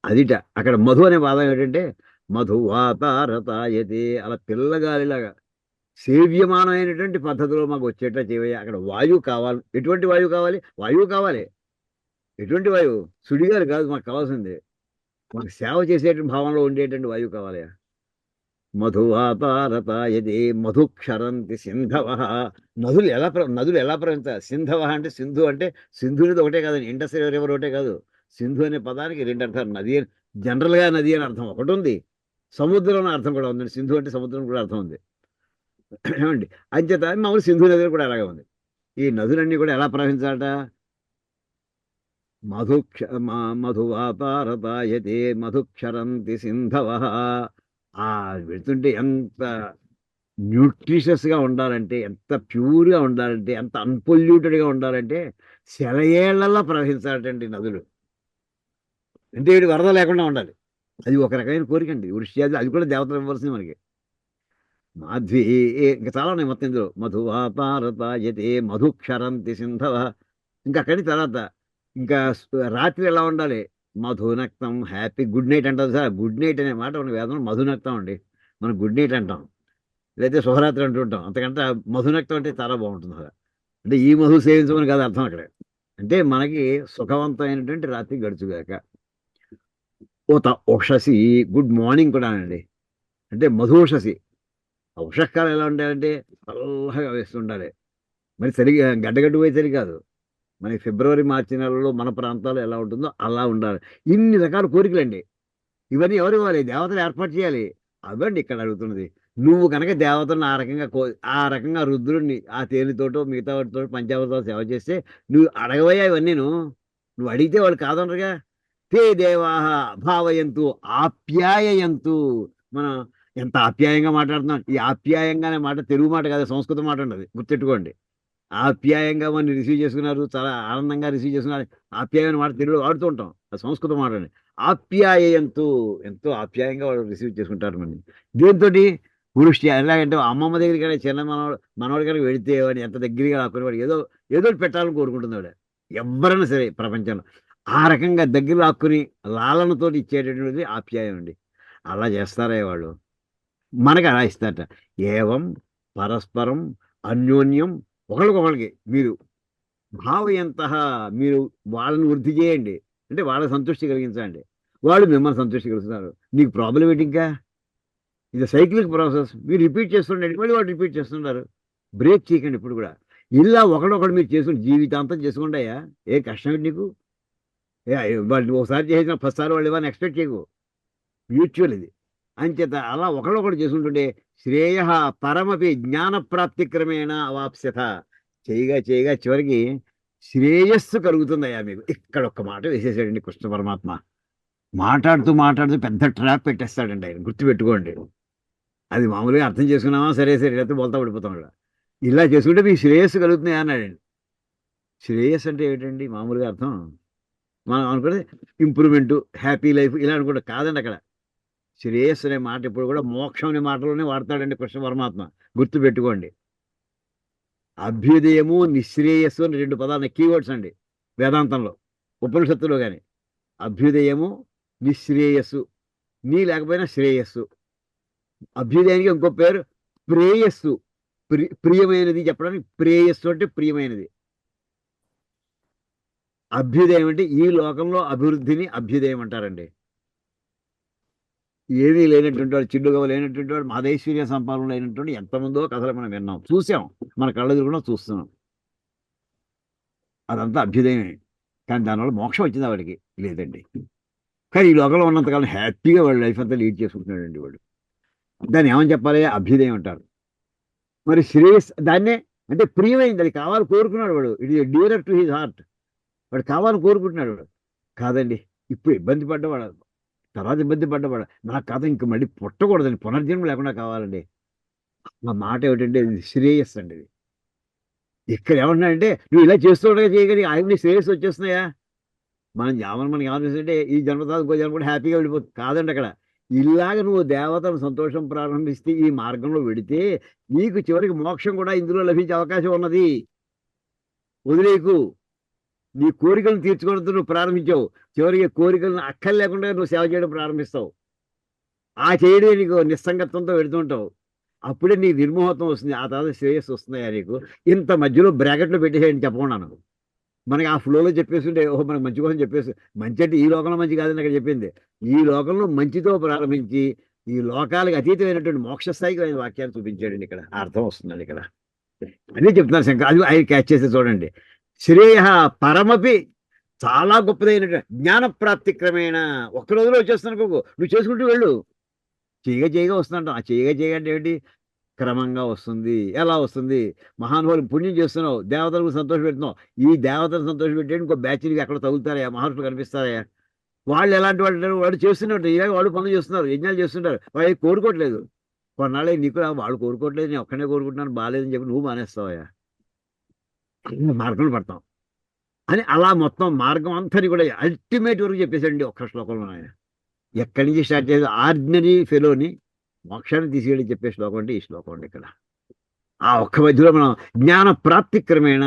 అదిట అక్కడ మధు అనే పదం ఏంటంటే మధువాతారతాయతే, అలా పిల్లగాలిలాగా సేవ్యమానమైనటువంటి పద్ధతిలో మాకు వచ్చేట చేయవయ్యా. అక్కడ వాయువు కావాలి. ఎటువంటి వాయువు కావాలి? వాయువు కావాలి. ఎటువంటి వాయువు? సుడిగాలి కాదు మాకు కావాల్సింది, మాకు సేవ చేసేటువంటి భావంలో ఉండేటువంటి వాయువు కావాలి. మధువాతారతాయతే మధుక్షరంతి సింధవ, నదులు ఎలా ప్రవహించాలి? సింధవ అంటే సింధు అంటే సింధునిది ఒకటే కాదండి, ఇండస్ట్రీ రివర్ ఒకటే కాదు. సింధు అనే పదానికి 2 అర్థాలు. నది జనరల్గా నది అని అర్థం ఒకటి ఉంది, సముద్రం అనే అర్థం కూడా ఉందండి. సింధు అంటే సముద్రం కూడా అర్థం ఉంది ఏమండి. అంచేత మామూలు సింధు నది కూడా అలాగే ఉంది. ఈ నదులన్నీ కూడా ఎలా ప్రవహించాలట? మధువాతారతాయతే మధుక్షరంతి సింధవ. ఆ వెళ్తుంటే ఎంత న్యూట్రిషియస్గా ఉండాలంటే, ఎంత ప్యూర్గా ఉండాలంటే, ఎంత అన్పొల్యూటెడ్గా ఉండాలంటే సెలయేళ్లలో ప్రవహించాలటండి నదులు. అంటే వీడి వరద లేకుండా ఉండాలి. అది ఒక రకమైన కోరికండి వృష్ట్యాది. అది కూడా దేవతలు ఇవ్వాల్సింది మనకి. మాధ్వీ ఇంకా చాలా ఉన్నాయి మొత్తం ఇందులో. మధువాతారతాయతే మధుక్షరంతి సింధవ. ఇంకా అక్కడి తర్వాత ఇంకా రాత్రి ఎలా ఉండాలి? మధునక్తం, హ్యాపీ గుడ్ నైట్ అంటారు సార్. గుడ్ నైట్ అనే మాట మన వేదంలో మధునక్తం అండి. మనం గుడ్ నైట్ అంటాం, లేకపోతే శుభరాత్రి అంటుంటాం. అంతకంటే మధునక్తం అంటే చాలా బాగుంటుంది అసలు. అంటే ఈ మధు సేవించమని కాదు అర్థం అక్కడ. అంటే మనకి సుఖవంతమైనటువంటి రాత్రి గడుచుగాక. ఉషసి, గుడ్ మార్నింగ్ కూడా అండి. అంటే మధుషసి. ఉషకాలం ఎలా ఉండాలంటే చల్లగా వేస్తుండాలి. మరి సరిగా గడ్డగడ్డు పోయి సరి కాదు. మనకి ఫిబ్రవరి మార్చి నెలలో మన ప్రాంతాల్లో ఎలా ఉంటుందో అలా ఉండాలి. ఇన్ని రకాల కోరికలండి. ఇవన్నీ ఎవరు ఇవ్వాలి? దేవతలు ఏర్పాటు చేయాలి. అవండి ఇక్కడ అడుగుతున్నది. నువ్వు కనుక దేవతలను ఆ రకంగా రుద్రుడిని ఆ తేలితోటో మిగతా వాటితో పంచామృతో సేవ చేస్తే నువ్వు అడగవయ్యా ఇవన్నీ నువ్వు అడిగితే వాళ్ళు కాదనరుగా. తే దేవాహ భావయంతు ఆప్యాయయంతు. మనం ఎంత ఆప్యాయంగా మాట్లాడుతున్నాం. ఈ ఆప్యాయంగా అనే మాట తెలుగు మాట కాదు, సంస్కృత మాట ఉండదు, గుర్తెట్టుకోండి. ఆప్యాయంగా మనం రిసీవ్ చేసుకున్నారు, చాలా ఆనందంగా రిసీవ్ చేసుకున్నారు. ఆప్యాయమైన మాట తెలుగులో వాడుతూ ఉంటాం, అది సంస్కృత మాట అండి. ఆప్యాయంతు, ఎంతో ఆప్యాయంగా వాళ్ళు రిసీవ్ చేసుకుంటారు మనని. దీంతో పురుషి ఎలాగంటే అమ్మమ్మ దగ్గరికి కానీ చిన్న మనవాడి కనుక వెళితే వాడిని ఎంత దగ్గరగా లాక్కుని వాడు ఏదో ఏదో ఒకటి పెట్టాలని కోరుకుంటుంది వాడు, ఎవరైనా సరే ప్రపంచంలో. ఆ రకంగా దగ్గర లాక్కుని లాలనతో ఇచ్చేటటువంటిది ఆప్యాయం అండి. అలా చేస్తారే వాళ్ళు, మనకి అలా ఇస్తారట. ఏవం పరస్పరం అన్యోన్యం, ఒకరికొకరికి మీరు భావయంత, మీరు వాళ్ళని వృద్ధి చేయండి, అంటే వాళ్ళకి సంతృష్టి కలిగించండి, వాళ్ళు మిమ్మల్ని సంతృష్టి కలుగుతున్నారు. నీకు ప్రాబ్లం ఏంటి? ఇంకా ఇది సైక్లిక్ ప్రాసెస్. మీరు రిపీట్ చేస్తుండండి, మళ్ళీ వాళ్ళు రిపీట్ చేస్తున్నారు. బ్రేక్ చేయకండి ఇప్పుడు కూడా. ఇలా ఒకడొకడు మీరు చేసుకుని జీవితాంతం చేసుకుంటాయా, ఏ కష్టం ఏంటి నీకు? వాళ్ళు ఒకసారి చేసిన 10 సార్లు వాళ్ళు ఇవ్వని ఎక్స్పెక్ట్ చేయకు. మ్యూచువల్ ఇది. అంచేత అలా ఒకడొకడు చేసుకుంటుంటే శ్రేయ పరమపి జ్ఞాన ప్రాప్తి క్రమేణ అవాప్స్యత. చేయగా చేయగా చివరికి శ్రేయస్సు కలుగుతుందయ్యా మీకు. ఇక్కడ ఒక్క మాట వేసేసాడండి కృష్ణ పరమాత్మ. మాట్లాడుతూ మాట్లాడుతూ పెద్ద ట్రాప్ పెట్టేస్తాడండి ఆయన, గుర్తుపెట్టుకోండి. అది మామూలుగా అర్థం చేసుకున్నామా, సరే సరే లేకపోతే బోల్తా పడిపోతాం కూడా. ఇలా చేసుకుంటే మీకు శ్రేయస్సు కలుగుతుంది అన్నాడండి. శ్రేయస్సు అంటే ఏమిటండి మామూలుగా అర్థం? మనం అనుకుంటే ఇంప్రూవ్మెంట్, హ్యాపీ లైఫ్ ఇలా అనుకుంటే కాదండి. అక్కడ శ్రేయస్సు అనే మాట ఇప్పుడు కూడా మోక్షం అనే మాటలోనే వాడతాడండి కృష్ణ పరమాత్మ, గుర్తుపెట్టుకోండి. అభ్యుదయము, నిశ్రేయస్సు అని 2 పదాలు కీవర్డ్స్ అండి వేదాంతంలో, ఉపనిషత్తులో కానీ. అభ్యుదయము, నిశ్రేయస్సు, నీ లేకపోయినా శ్రేయస్సు. అభ్యుదయానికి ఇంకో పేరు ప్రేయస్సు, ప్రియమైనది చెప్పడానికి. ప్రేయస్సు అంటే ప్రియమైనది. అభ్యుదయం అంటే ఈ లోకంలో అభివృద్ధిని అభ్యుదయం అంటారండి. ఏమీ లేనటువంటి వాడు, చిల్లుగా లేనటువంటి వాడు, మహదైశ్వర్య సంపాదన లేనటువంటి ఎంతమందో కథలు మనం విన్నాం, చూసాం, మన కళ్ళ ఎదురుగుండా చూస్తున్నాం. అదంతా అభ్యుదయమే. కానీ దానివల్ల మోక్షం వచ్చింది వాడికి లేదండి. కానీ ఈ లోకంలో ఉన్నంతకాలం హ్యాపీగా వాడు లైఫ్ అంతా లీడ్ చేసుకుంటున్నాడండి వాడు. దాన్ని ఏమని చెప్పాలి? అభ్యుదయం అంటారు. మరి శ్రేయస్ దాన్నే అంటే ప్రియమైంది, అది కావాలి కోరుకున్నాడు వాడు. It is dearer to his heart. వాడు కావాలని కోరుకుంటున్నాడు వాడు. కాదండి, ఇప్పుడు ఇబ్బంది పడ్డవాడు, తర్వాత ఇబ్బంది పడ్డవాడు, నాకు కథ ఇంక మళ్ళీ పుట్టకూడదండి, పునర్జన్మ లేకుండా కావాలండి. ఆ మాట ఏమిటంటే ఇది శ్రేయస్సు అండి. ఇది ఇక్కడ ఏమంటున్నాడంటే నువ్వు ఇలా చేస్తూ ఉండగా చేయగలిగి ఆయన్ని శ్రేయస్సు వచ్చేస్తున్నాయా? మనకి ఏమనిపిస్తుంటే ఈ జన్మ తర్వాత ఇంకో జన్మ కూడా హ్యాపీగా వెళ్ళిపోతుంది. కాదండి, అక్కడ ఇలాగ నువ్వు దేవతను సంతోషం ప్రారంభిస్తే ఈ మార్గంలో వెడితే నీకు చివరికి మోక్షం కూడా ఇందులో లభించే అవకాశం ఉన్నది. వదిలేకు. నీ కోరికలను తీర్చుకోవడంతో నువ్వు ప్రారంభించావు, చివరికి కోరికలను అక్కలు లేకుండా నువ్వు సేవ చేయడం ప్రారంభిస్తావు. ఆ చేయడం నీకు నిస్సంగత్వంతో వెళుతుంటావు. అప్పుడే నీ నిర్మోహత్వం వస్తుంది, ఆ తర్వాత శ్రేయస్సు వస్తున్నాయా నీకు. ఇంత మధ్యలో బ్రాకెట్లో పెట్టేసేయండి చెప్పకున్నాను. మనకి ఆ ఫ్లోలో చెప్పేస్తుంటే ఓహో మనకు మంచి కోసం చెప్పేసి, మంచి అంటే ఈ లోకంలో మంచి కాదని అక్కడ చెప్పింది. ఈ లోకంలో మంచితో ప్రారంభించి ఈ లోకాలకు అతీతమైనటువంటి మోక్ష స్థాయికి ఆయన వాక్యాన్ని చూపించాడండి. ఇక్కడ అర్థం వస్తుందండి. ఇక్కడ అదే చెప్తున్నారు శంకర్, అది ఆయన క్యాచ్ చేస్తే చూడండి. శ్రేయ పరమపి, చాలా గొప్పదైనటువంటి జ్ఞాన ప్రాప్తి క్రమేణ. ఒక్క రోజులో వచ్చేస్తున్నాను నువ్వు చేసుకుంటూ వెళ్ళు. చేయగా చేయగా వస్తుందంట. ఆ చేయగా చేయగా అంటే ఏంటి? క్రమంగా వస్తుంది. ఎలా వస్తుంది? మహానుభావులు పుణ్యం చేస్తున్నావు, దేవతలకు సంతోష పెడుతున్నావు. ఈ దేవతలు సంతోష పెట్టే ఇంకో బ్యాచ్కి ఎక్కడ తగులుతారయా, మహర్షులు కనిపిస్తారయా? వాళ్ళు ఎలాంటి వాళ్ళు? వాడు చేస్తున్నట్టు ఇలాగ వాళ్ళు పనులు చేస్తున్నారు, యజ్ఞాలు చేస్తుంటారు, వాళ్ళు కోరుకోవట్లేదు. కొన్నాళ్ళే నీకు వాళ్ళు కోరుకోవట్లేదు, నేను ఒక్కనే కోరుకుంటున్నాను, బాగాలేదని చెప్పి నువ్వు మానేస్తావయ్యా, మార్గంలో పడతాం అని. అలా మొత్తం మార్గం అంతని కూడా అల్టిమేట్ వరకు చెప్పేశాడండి ఒక్క శ్లోకంలో ఆయన. ఎక్కడి నుంచి స్టార్ట్ చేసి ఆర్డినరీ ఫెలోని మోక్షాన్ని తీసుకెళ్ళి చెప్పే శ్లోకం అంటే ఈ శ్లోకం అండి. ఇక్కడ ఆ ఒక్క మధ్యలో మనం జ్ఞాన ప్రాప్తి క్రమేణ,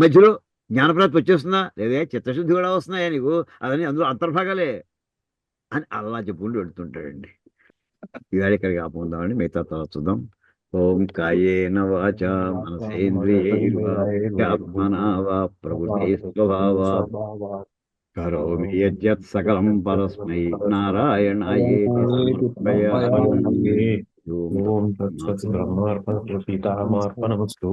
మధ్యలో జ్ఞానప్రాప్తి వచ్చేస్తుందా లేదా, చిత్తశుద్ధి కూడా వస్తున్నాయా నీకు, అవన్నీ అందులో అంతర్భాగాలే అని అలా చెప్పుకుంటూ వెళ్తుంటాడండి. ఇవాళ ఇక్కడికి ఆపుకుందామండి, మిగతా తర్వాత చూద్దాం. ఓం కాయేన వాచా మనసేంద్రియైర్వాత్మనా వా ప్రకృతి స్వభావాత్ కరోమి యజ్జత్ సకలం పరస్మై నారాయణాయేతి సమర్పయామి. ఓం తత్సత్ బ్రహ్మార్పణమస్తు.